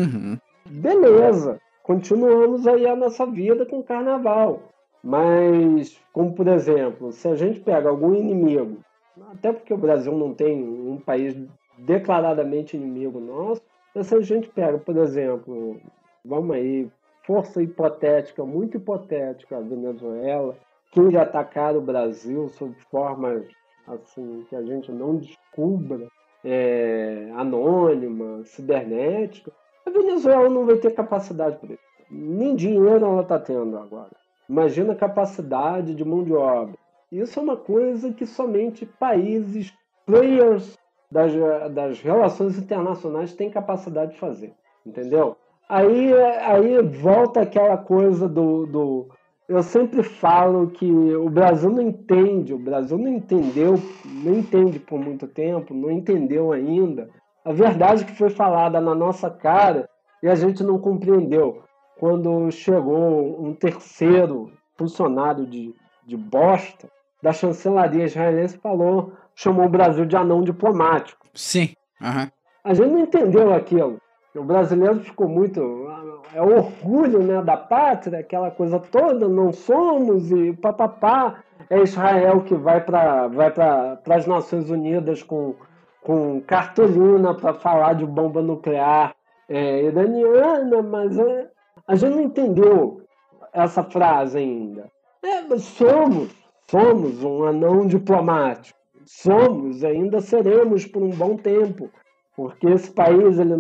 beleza, continuamos aí a nossa vida com o carnaval. Mas, como por exemplo, se a gente pega algum inimigo, até porque o Brasil não tem um país declaradamente inimigo nosso, mas se a gente pega, por exemplo, vamos aí, força hipotética, muito hipotética, a Venezuela, que iria atacar o Brasil sob formas assim, que a gente não descubra, anônima, cibernética, a Venezuela não vai ter capacidade para isso. Nem dinheiro ela está tendo agora. Imagina a capacidade de mão de obra. Isso é uma coisa que somente países, players das relações internacionais têm capacidade de fazer. Entendeu? Aí volta aquela coisa do... Eu sempre falo que o Brasil não entende, o Brasil não entendeu, não entende por muito tempo, não entendeu ainda a verdade que foi falada na nossa cara e a gente não compreendeu. Quando chegou um terceiro funcionário de bosta da chancelaria israelense, chamou o Brasil de anão diplomático. Sim. Uhum. A gente não entendeu aquilo. O brasileiro ficou muito... É o orgulho, né, da pátria, aquela coisa toda, não somos, e papapá. É Israel que vai para as Nações Unidas com cartolina para falar de bomba nuclear iraniana, mas a gente não entendeu essa frase ainda. Somos um anão diplomático. Somos, ainda seremos por um bom tempo. Porque esse país ele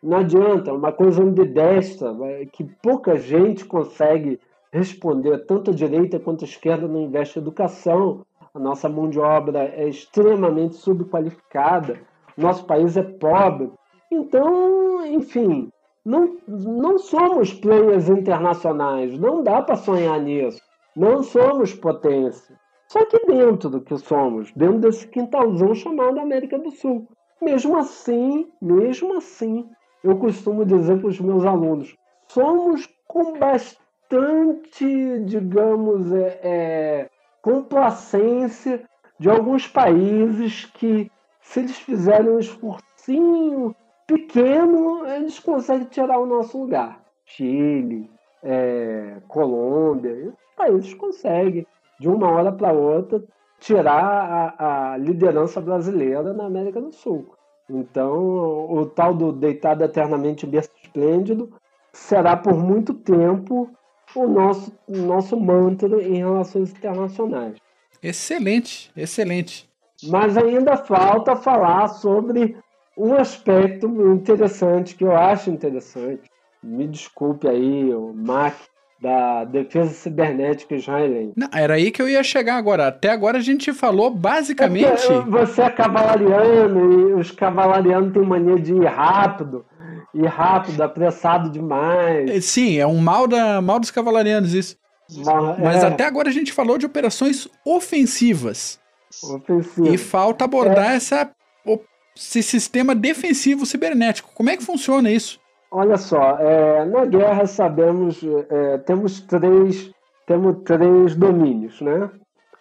não adianta, é uma coisa ambidestra, que pouca gente consegue responder, tanto a direita quanto a esquerda não investe em educação, a nossa mão de obra é extremamente subqualificada, nosso país é pobre. Então, enfim, não somos players internacionais, não dá para sonhar nisso, não somos potência. Só que dentro do que somos, dentro desse quintalzão chamado América do Sul. Mesmo assim, eu costumo dizer para os meus alunos, somos com bastante, digamos, complacência de alguns países que, se eles fizerem um esforcinho pequeno, eles conseguem tirar o nosso lugar. Chile, Colômbia, esses países conseguem, de uma hora para outra, tirar a liderança brasileira na América do Sul. Então, o tal do deitado eternamente berço esplêndido será por muito tempo o nosso mantra em relações internacionais. Excelente, excelente. Mas ainda falta falar sobre um aspecto interessante, que eu acho interessante. Me desculpe aí, o Mac, da defesa cibernética israelense. Não, era aí que eu ia chegar agora. Até agora a gente falou basicamente... Você é cavalariano e os cavalarianos têm mania de ir rápido, apressado demais. Sim, é um mal dos cavalarianos isso. Mas até agora a gente falou de operações ofensivas. E falta abordar esse sistema defensivo cibernético. Como é que funciona isso? Olha só, na guerra sabemos, temos três domínios, né?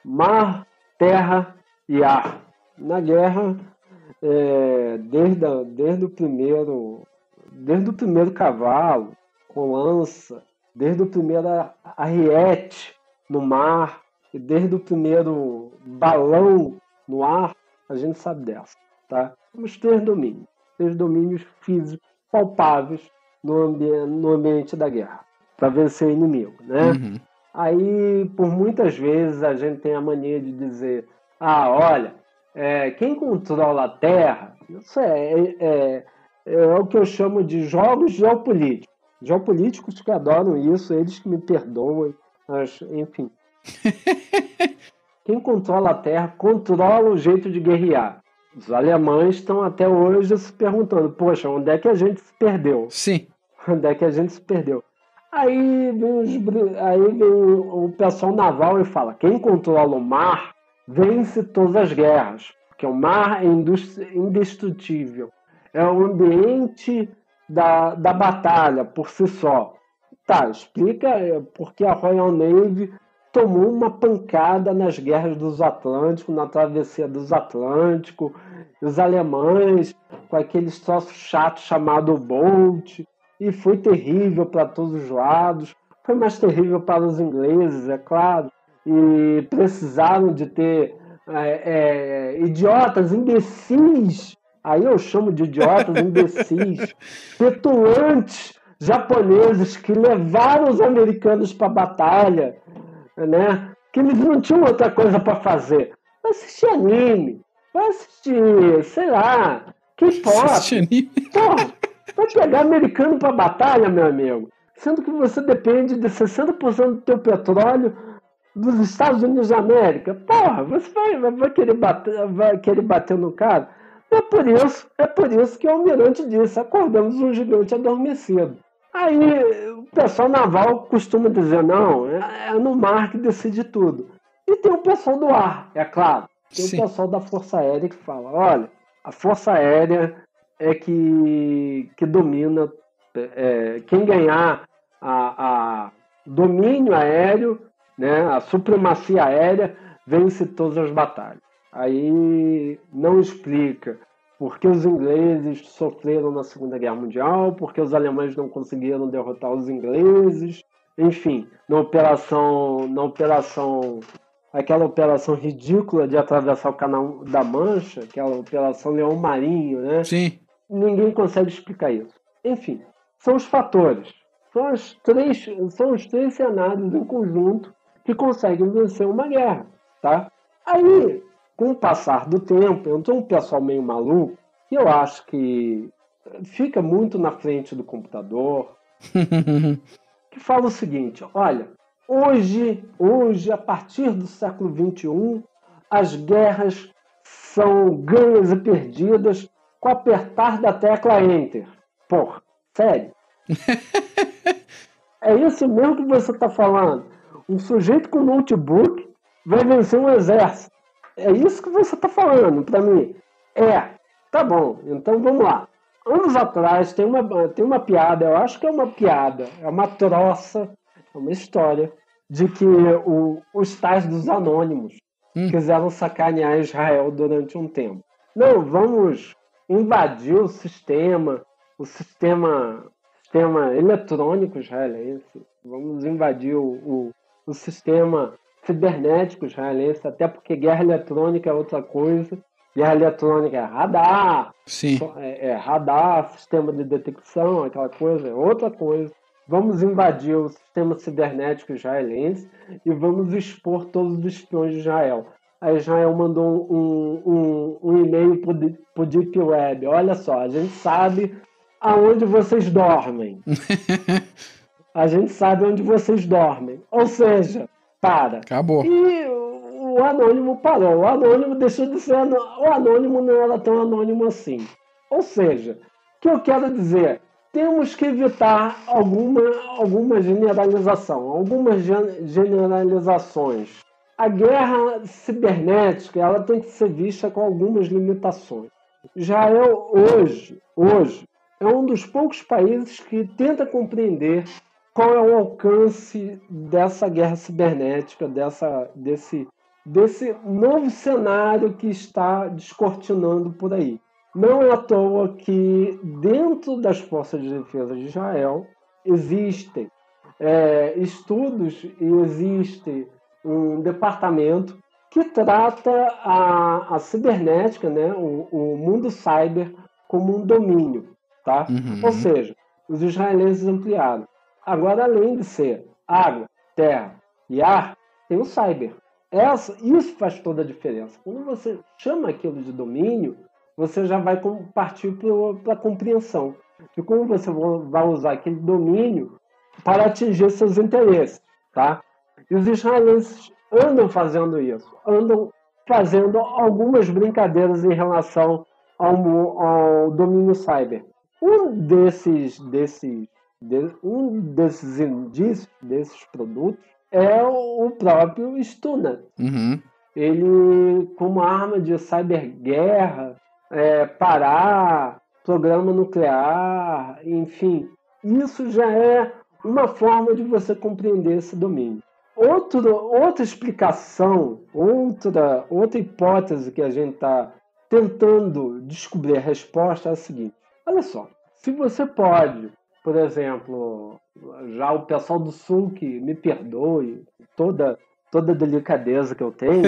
Mar, terra e ar. Na guerra, desde o primeiro cavalo com lança, desde o primeiro arriete no mar e desde o primeiro balão no ar, a gente sabe dessa, tá? Temos três domínios físicos palpáveis no ambiente da guerra, para vencer o inimigo, né? Uhum. Aí, por muitas vezes, a gente tem a mania de dizer, olha, quem controla a Terra, isso é o que eu chamo de jogos geopolíticos. Geopolíticos que adoram isso, eles que me perdoem, mas, enfim. Quem controla a terra controla o jeito de guerrear. Os alemães estão até hoje se perguntando, poxa, onde é que a gente se perdeu? Sim. Onde é que a gente se perdeu? Aí vem o pessoal naval e fala, quem controla o mar vence todas as guerras, porque o mar é indestrutível. É o ambiente da batalha por si só. Tá, explica porque a Royal Navy tomou uma pancada nas guerras dos Atlânticos, na travessia dos Atlânticos, os alemães com aqueles troços chatos chamado Bolt, e foi terrível para todos os lados, foi mais terrível para os ingleses, é claro, e precisaram de ter idiotas, imbecis, aí eu chamo de idiotas, imbecis, petulantes japoneses que levaram os americanos para a batalha, né? Que eles não tinham outra coisa para fazer. Vai assistir anime, vai assistir, sei lá, K-pop. Porra, vai pegar americano para batalha, meu amigo. Sendo que você depende de 60% do teu petróleo dos Estados Unidos da América. Porra, você vai querer bater no cara? É por isso que o almirante disse, acordamos um gigante adormecido. Aí o pessoal naval costuma dizer, não, é no mar que decide tudo. E tem o pessoal do ar, é claro. Tem Sim. o pessoal da Força Aérea que fala, olha, a Força Aérea é que domina, quem ganhar a domínio aéreo, né, a supremacia aérea, vence todas as batalhas. Aí não explica porque os ingleses sofreram na Segunda Guerra Mundial, porque os alemães não conseguiram derrotar os ingleses, enfim, aquela operação ridícula de atravessar o Canal da Mancha, aquela operação Leão Marinho, né? Sim. Ninguém consegue explicar isso. Enfim, são os fatores, são os três cenários em conjunto que conseguem vencer uma guerra, tá? Aí, com o passar do tempo, entrou um pessoal meio maluco, que eu acho que fica muito na frente do computador, que fala o seguinte, olha, hoje, a partir do século XXI, as guerras são ganhas e perdidas com o apertar da tecla Enter. Porra, sério? É isso mesmo que você está falando? Um sujeito com notebook vai vencer um exército. É isso que você está falando para mim? Tá bom, então vamos lá. Anos atrás tem uma piada, eu acho que é uma piada, é uma troça, é uma história, de que os tais dos anônimos quiseram sacanear Israel durante um tempo. Não, vamos invadir o sistema eletrônico israelense, vamos invadir o sistema cibernético israelense, até porque guerra eletrônica é outra coisa. Guerra eletrônica é radar, Sim. Radar, sistema de detecção, aquela coisa, é outra coisa. Vamos invadir o sistema cibernético israelense e vamos expor todos os espiões de Israel. A Israel mandou um e-mail para o Deep Web. Olha só, a gente sabe aonde vocês dormem. A gente sabe onde vocês dormem. Ou seja, para. Acabou. E o anônimo parou. O anônimo deixou de ser o anônimo não era tão anônimo assim. Ou seja, o que eu quero dizer? Temos que evitar alguma generalização, algumas generalizações. A guerra cibernética ela tem que ser vista com algumas limitações. Israel hoje é um dos poucos países que tenta compreender qual é o alcance dessa guerra cibernética, desse novo cenário que está descortinando por aí. Não é à toa que dentro das Forças de Defesa de Israel existem estudos e existe um departamento que trata a cibernética, né, o mundo cyber, como um domínio. Tá? Ou seja, os israelenses ampliaram. Agora, além de ser água, terra e ar, tem o cyber. Isso faz toda a diferença. Quando você chama aquilo de domínio, você já vai partir para a compreensão de como você vai usar aquele domínio para atingir seus interesses. Tá? E os israelenses andam fazendo isso, andam fazendo algumas brincadeiras em relação ao domínio cyber. Um desses indícios, desses produtos, é o próprio Stuxnet. Uhum. Ele, como arma de cyberguerra, parar programa nuclear, enfim, isso já é uma forma de você compreender esse domínio. Outra explicação, outra hipótese que a gente está tentando descobrir a resposta é a seguinte. Olha só, se você pode, por exemplo, já o pessoal do Sul que me perdoe toda a delicadeza que eu tenho,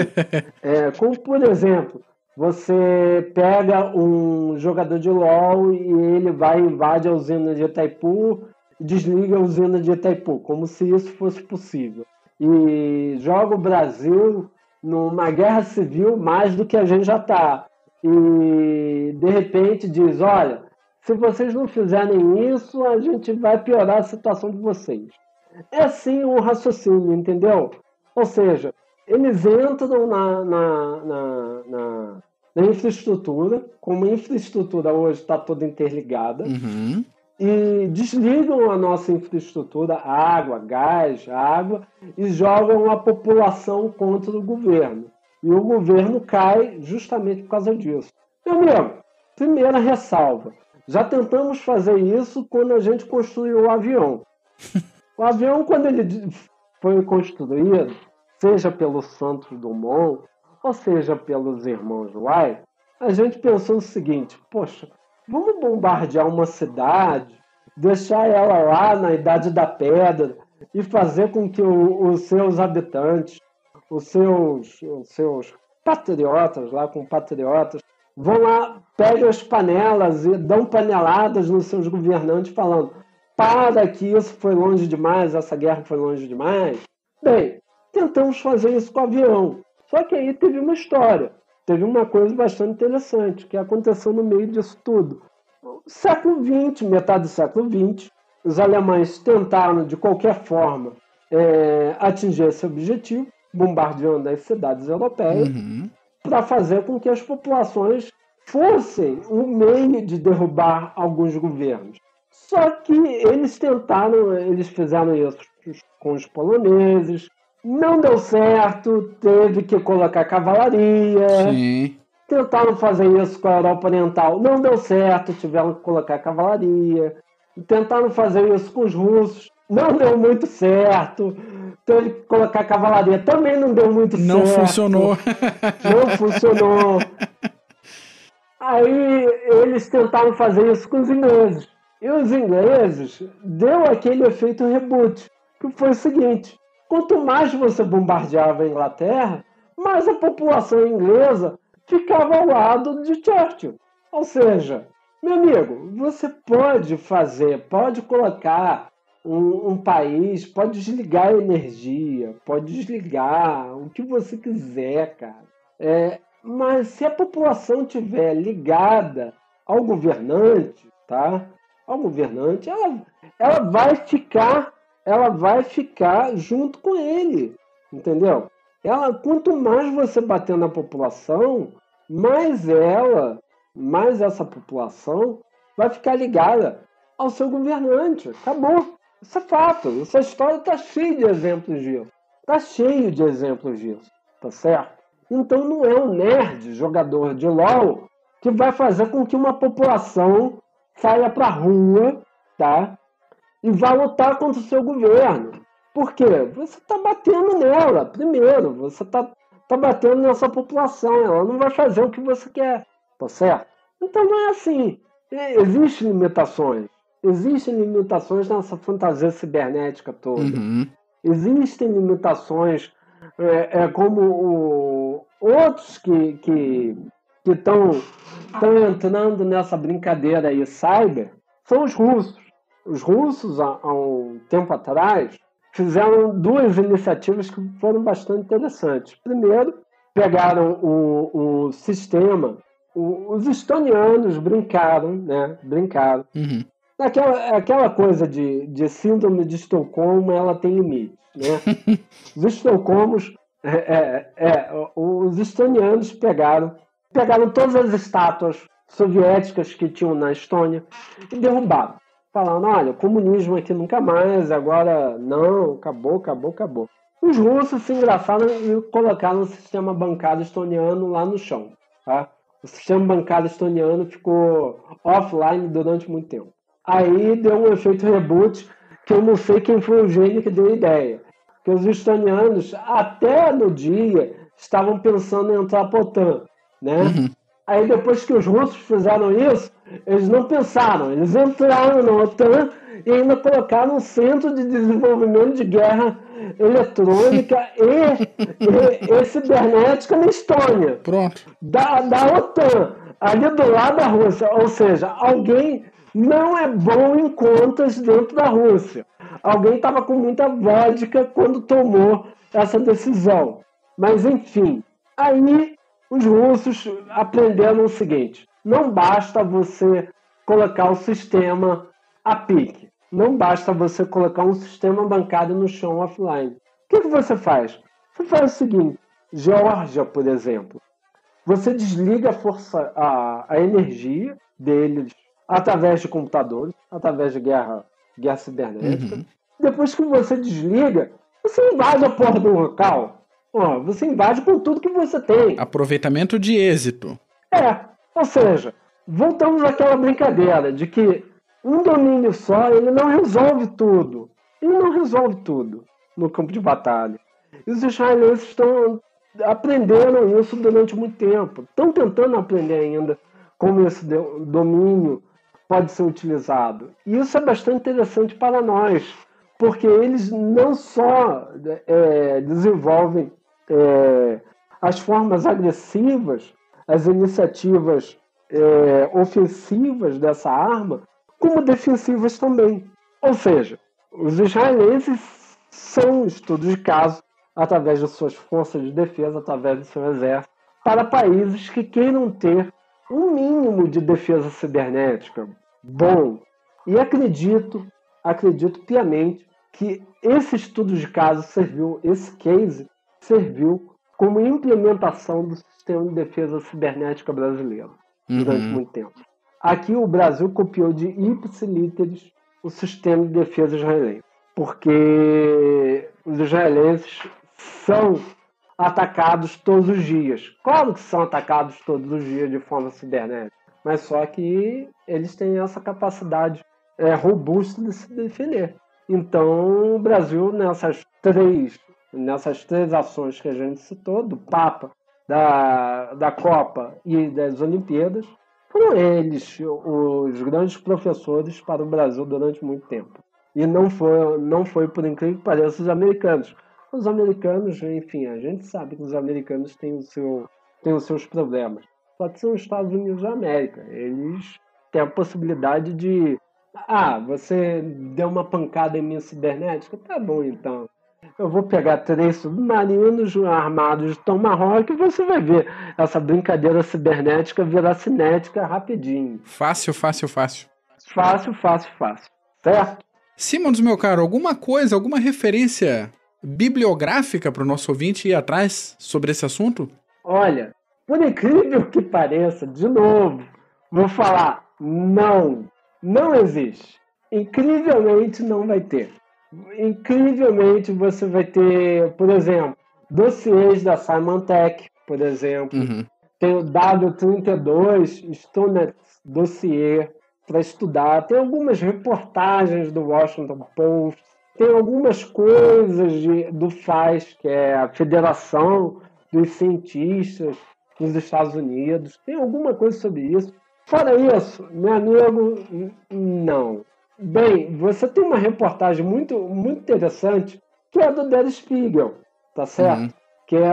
como por exemplo, você pega um jogador de LoL e ele vai invade a usina de Itaipu e desliga a usina de Itaipu, como se isso fosse possível. E joga o Brasil numa guerra civil mais do que a gente já está. E de repente diz, olha, se vocês não fizerem isso, a gente vai piorar a situação de vocês. É assim um raciocínio, entendeu? Ou seja, eles entram na infraestrutura, como a infraestrutura hoje está toda interligada, e desligam a nossa infraestrutura, água, gás, e jogam a população contra o governo. E o governo cai justamente por causa disso. Meu amigo, primeira ressalva. Já tentamos fazer isso quando a gente construiu o avião. O avião, quando ele foi construído, seja pelo Santos Dumont, ou seja pelos irmãos Wright, a gente pensou o seguinte, poxa, vamos bombardear uma cidade, deixar ela lá na Idade da Pedra e fazer com que os seus habitantes, os seus patriotas, lá com patriotas, vão lá, pegam as panelas e dão paneladas nos seus governantes falando para que isso foi longe demais, essa guerra foi longe demais. Bem, tentamos fazer isso com o avião. Só que aí teve uma história, teve uma coisa bastante interessante que aconteceu no meio disso tudo. Século XX, metade do século XX, os alemães tentaram de qualquer forma atingir esse objetivo, bombardeando as cidades europeias, para fazer com que as populações fossem um meio de derrubar alguns governos. Só que eles fizeram isso com os poloneses, não deu certo, teve que colocar cavalaria. Sim. Tentaram fazer isso com a Europa Oriental, não deu certo, tiveram que colocar cavalaria. Tentaram fazer isso com os russos, não deu muito certo, teve que colocar cavalaria, também não deu muito certo. Não funcionou. Não funcionou. Aí eles tentaram fazer isso com os ingleses. E os ingleses deu aquele efeito reboot, que foi o seguinte, quanto mais você bombardeava a Inglaterra, mais a população inglesa ficava ao lado de Churchill. Ou seja, meu amigo, você pode colocar um país, pode desligar a energia, pode desligar o que você quiser, cara. Mas se a população estiver ligada ao governante, tá? Ao governante, ela vai ficar junto com ele, entendeu? Quanto mais você bater na população, mais essa população vai ficar ligada ao seu governante. Acabou. Isso é fato. Essa história está cheia de exemplos disso. Está cheio de exemplos disso. Tá certo? Então não é um nerd jogador de LoL que vai fazer com que uma população saia para a rua, tá? E vá lutar contra o seu governo. Por quê? Você está batendo nela, primeiro. Você está batendo nessa população. Ela não vai fazer o que você quer. Tá certo? Então não é assim. Existem limitações. Existem limitações nessa fantasia cibernética toda. Existem limitações como outros que estão entrando nessa brincadeira aí cyber são os russos. Os russos, há um tempo atrás, fizeram duas iniciativas que foram bastante interessantes. Primeiro, pegaram o sistema, os estonianos brincaram, né? Aquela coisa de síndrome de Estocolmo, ela tem limite, né? Os estocolmos Os estonianos pegaram todas as estátuas soviéticas que tinham na Estônia e derrubaram. Falando, olha, comunismo aqui nunca mais, agora não, acabou, acabou, acabou. Os russos se engraçaram e colocaram o sistema bancário estoniano lá no chão. Tá? O sistema bancário estoniano ficou offline durante muito tempo. Aí deu um efeito reboot, que eu não sei quem foi o gênio que deu a ideia. Que os estonianos, até no dia, estavam pensando em entrar para a OTAN. Né? Uhum. Aí depois que os russos fizeram isso, eles não pensaram, eles entraram na OTAN e ainda colocaram um centro de desenvolvimento de guerra eletrônica e cibernética na Estônia. Pronto. Da OTAN, ali do lado da Rússia. Ou seja, alguém não é bom em contas dentro da Rússia. Alguém estava com muita vodka quando tomou essa decisão. Mas, enfim, aí os russos aprenderam o seguinte: não basta você colocar o sistema a pique. Não basta você colocar um sistema bancário no chão offline. O que você faz? Você faz o seguinte: Geórgia, por exemplo. Você desliga a energia deles através de computadores, através de guerra cibernética. Uhum. Depois que você desliga, você invade a porta do local. Você invade com tudo que você tem. Aproveitamento de êxito. Ou seja, voltamos àquela brincadeira de que um domínio só, ele não resolve tudo. Ele não resolve tudo no campo de batalha. E os israelenses aprenderam isso durante muito tempo. Estão tentando aprender ainda como esse domínio pode ser utilizado. E isso é bastante interessante para nós, porque eles não só desenvolvem as formas agressivas, as iniciativas ofensivas dessa arma, como defensivas também. Ou seja, os israelenses são estudos de caso através de suas forças de defesa, através do seu exército, para países que queiram ter um mínimo de defesa cibernética bom. E acredito piamente que esse estudo de caso esse case serviu como implementação do sistema de defesa cibernética brasileiro durante muito tempo. Aqui o Brasil copiou de ipsilíteres o sistema de defesa israelense, porque os israelenses são atacados todos os dias. Claro que são atacados todos os dias de forma cibernética, mas só que eles têm essa capacidade robusta de se defender. Então, o Brasil, nessas três ações que a gente citou, do Papa, da Copa e das Olimpíadas, foram eles os grandes professores para o Brasil durante muito tempo. E não foi por incrível que pareça, os americanos. Os americanos, enfim, a gente sabe que os americanos têm os seus problemas. Só que são os Estados Unidos da América. Eles têm a possibilidade de... você deu uma pancada em minha cibernética? Tá bom, então. Eu vou pegar 3 submarinos armados de Tomahawk e você vai ver essa brincadeira cibernética virar cinética rapidinho. Fácil. Fácil. Certo? Simons, meu caro, alguma referência bibliográfica para o nosso ouvinte ir atrás sobre esse assunto? Olha, por incrível que pareça, de novo, vou falar, não existe. Incrivelmente não vai ter. Incrivelmente você vai ter, por exemplo, dossiês da Symantec, por exemplo. Tem o W32 Stunet Dossier para estudar. Tem algumas reportagens do Washington Post. Tem algumas coisas do FAS, que é a Federação dos Cientistas dos Estados Unidos. Tem alguma coisa sobre isso. Fora isso, meu amigo, não. Bem, você tem uma reportagem muito, muito interessante, que é do Der Spiegel, tá certo? Que é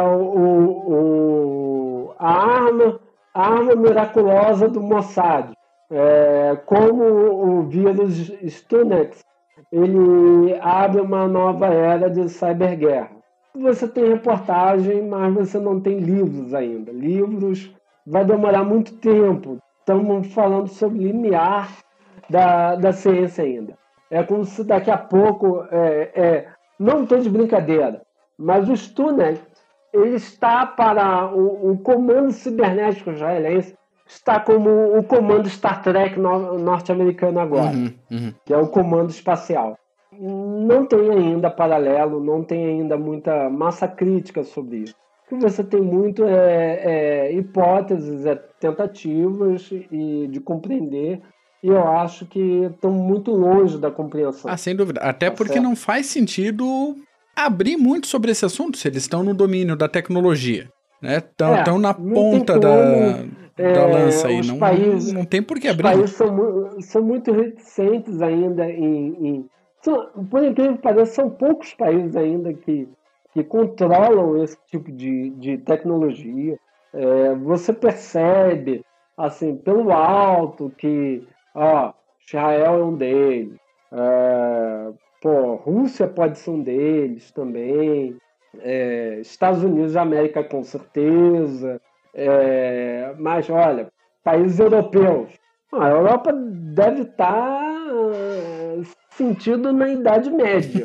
a arma miraculosa do Mossad. Como o vírus Stuxnet, ele abre uma nova era de cyberguerra. Você tem reportagem, mas você não tem livros ainda. Livros vai demorar muito tempo. Estamos falando sobre limiar da ciência ainda. É como se daqui a pouco, não estou de brincadeira, mas o Stuxnet ele está para o comando cibernético israelense, está como o comando Star Trek norte-americano agora, que é o comando espacial. Não tem ainda paralelo, não tem ainda muita massa crítica sobre isso. O que você tem muito é hipóteses, tentativas de compreender, e eu acho que estão muito longe da compreensão. Ah, sem dúvida. Até porque não faz sentido abrir muito sobre esse assunto se eles estão no domínio da tecnologia. Estão na ponta da lança aí. Não tem por que abrir. Os países são muito reticentes ainda por incrível que pareça, são poucos países ainda que controlam esse tipo de tecnologia. Você percebe, assim, pelo alto que Israel é um deles, Rússia pode ser um deles também, Estados Unidos da América com certeza, mas olha, países europeus, a Europa deve estar sentido na Idade Média,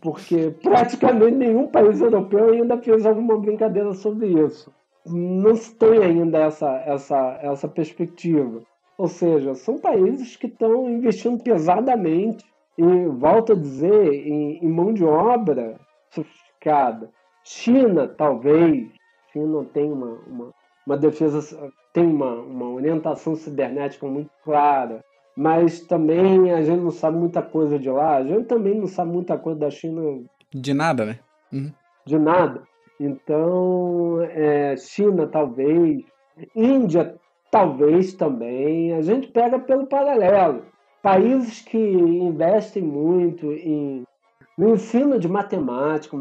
porque praticamente nenhum país europeu ainda fez alguma brincadeira sobre isso. Não se tem ainda essa perspectiva. Ou seja, são países que estão investindo pesadamente, e volto a dizer, em mão de obra sofisticada. China, talvez. China tem uma defesa, tem uma orientação cibernética muito clara, mas também a gente não sabe muita coisa de lá. A gente também não sabe muita coisa da China. De nada, né? De nada. Então, China, talvez. Índia, talvez também. A gente pega pelo paralelo. Países que investem muito no ensino de matemática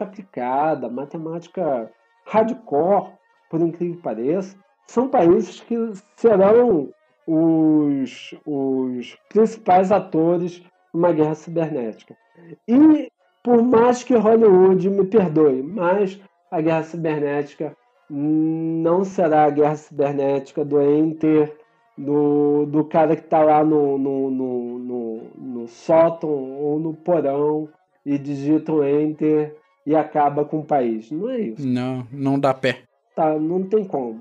aplicada, matemática hardcore, por incrível que pareça, são países que serão os principais atores numa guerra cibernética. E, por mais que Hollywood me perdoe, mas a guerra cibernética não será a guerra cibernética do enter, do cara que está lá no sótão ou no porão e digita um enter e acaba com o país. Não é isso. Não dá pé. Tá, não tem como.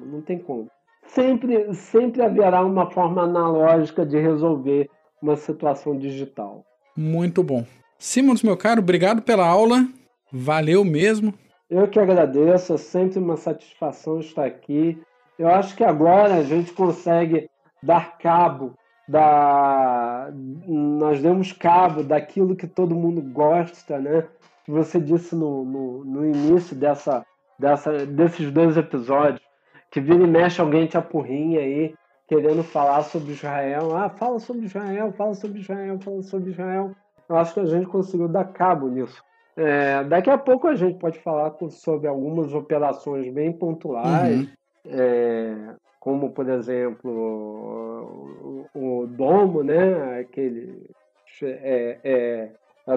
Sempre haverá uma forma analógica de resolver uma situação digital. Muito bom. Simons, meu caro, obrigado pela aula. Valeu mesmo. Eu que agradeço, é sempre uma satisfação estar aqui. Eu acho que agora a gente consegue dar cabo nós demos cabo daquilo que todo mundo gosta, né? Que você disse no início desses 2 episódios, que vira e mexe alguém te apurrinha aí, querendo falar sobre Israel. Fala sobre Israel. Eu acho que a gente conseguiu dar cabo nisso. Daqui a pouco a gente pode falar sobre algumas operações bem pontuais, como, por exemplo, o domo, né? Aquele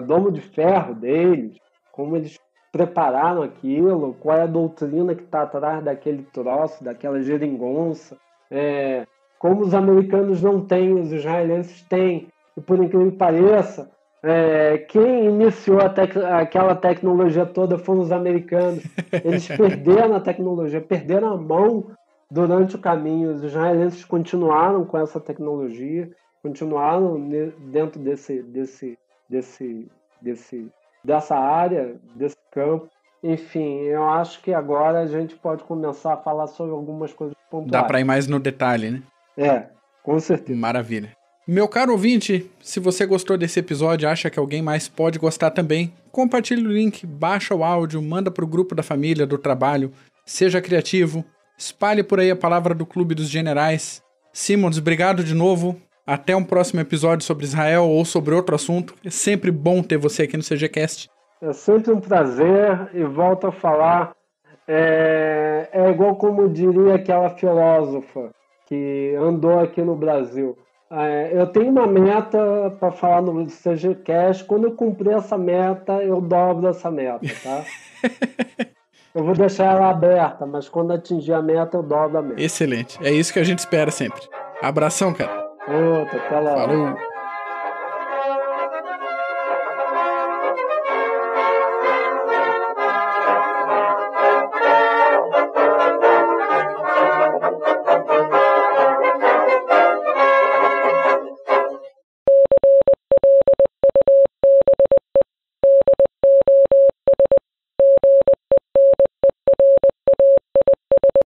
domo de ferro deles, como eles prepararam aquilo, qual é a doutrina que está atrás daquele troço, daquela geringonça, como os americanos não têm, os israelenses têm, e por incrível que pareça, quem iniciou aquela tecnologia toda foram os americanos. Eles perderam a tecnologia, perderam a mão durante o caminho. Os israelenses continuaram com essa tecnologia, continuaram dentro dessa área, desse campo. Enfim, eu acho que agora a gente pode começar a falar sobre algumas coisas pontuais. Dá para ir mais no detalhe, né? Com certeza. Maravilha. Meu caro ouvinte, se você gostou desse episódio e acha que alguém mais pode gostar também, compartilhe o link, baixa o áudio, manda para o grupo da família, do trabalho, seja criativo, espalhe por aí a palavra do Clube dos Generais. Simons, obrigado de novo. Até um próximo episódio sobre Israel ou sobre outro assunto. É sempre bom ter você aqui no CGCast. É sempre um prazer e volto a falar. É igual como diria aquela filósofa que andou aqui no Brasil. Eu tenho uma meta para falar no CGCast. Quando eu cumprir essa meta, eu dobro essa meta, tá? Eu vou deixar ela aberta, mas quando atingir a meta, eu dobro a meta. Excelente. É isso que a gente espera sempre. Abração, cara. Até lá. Falou.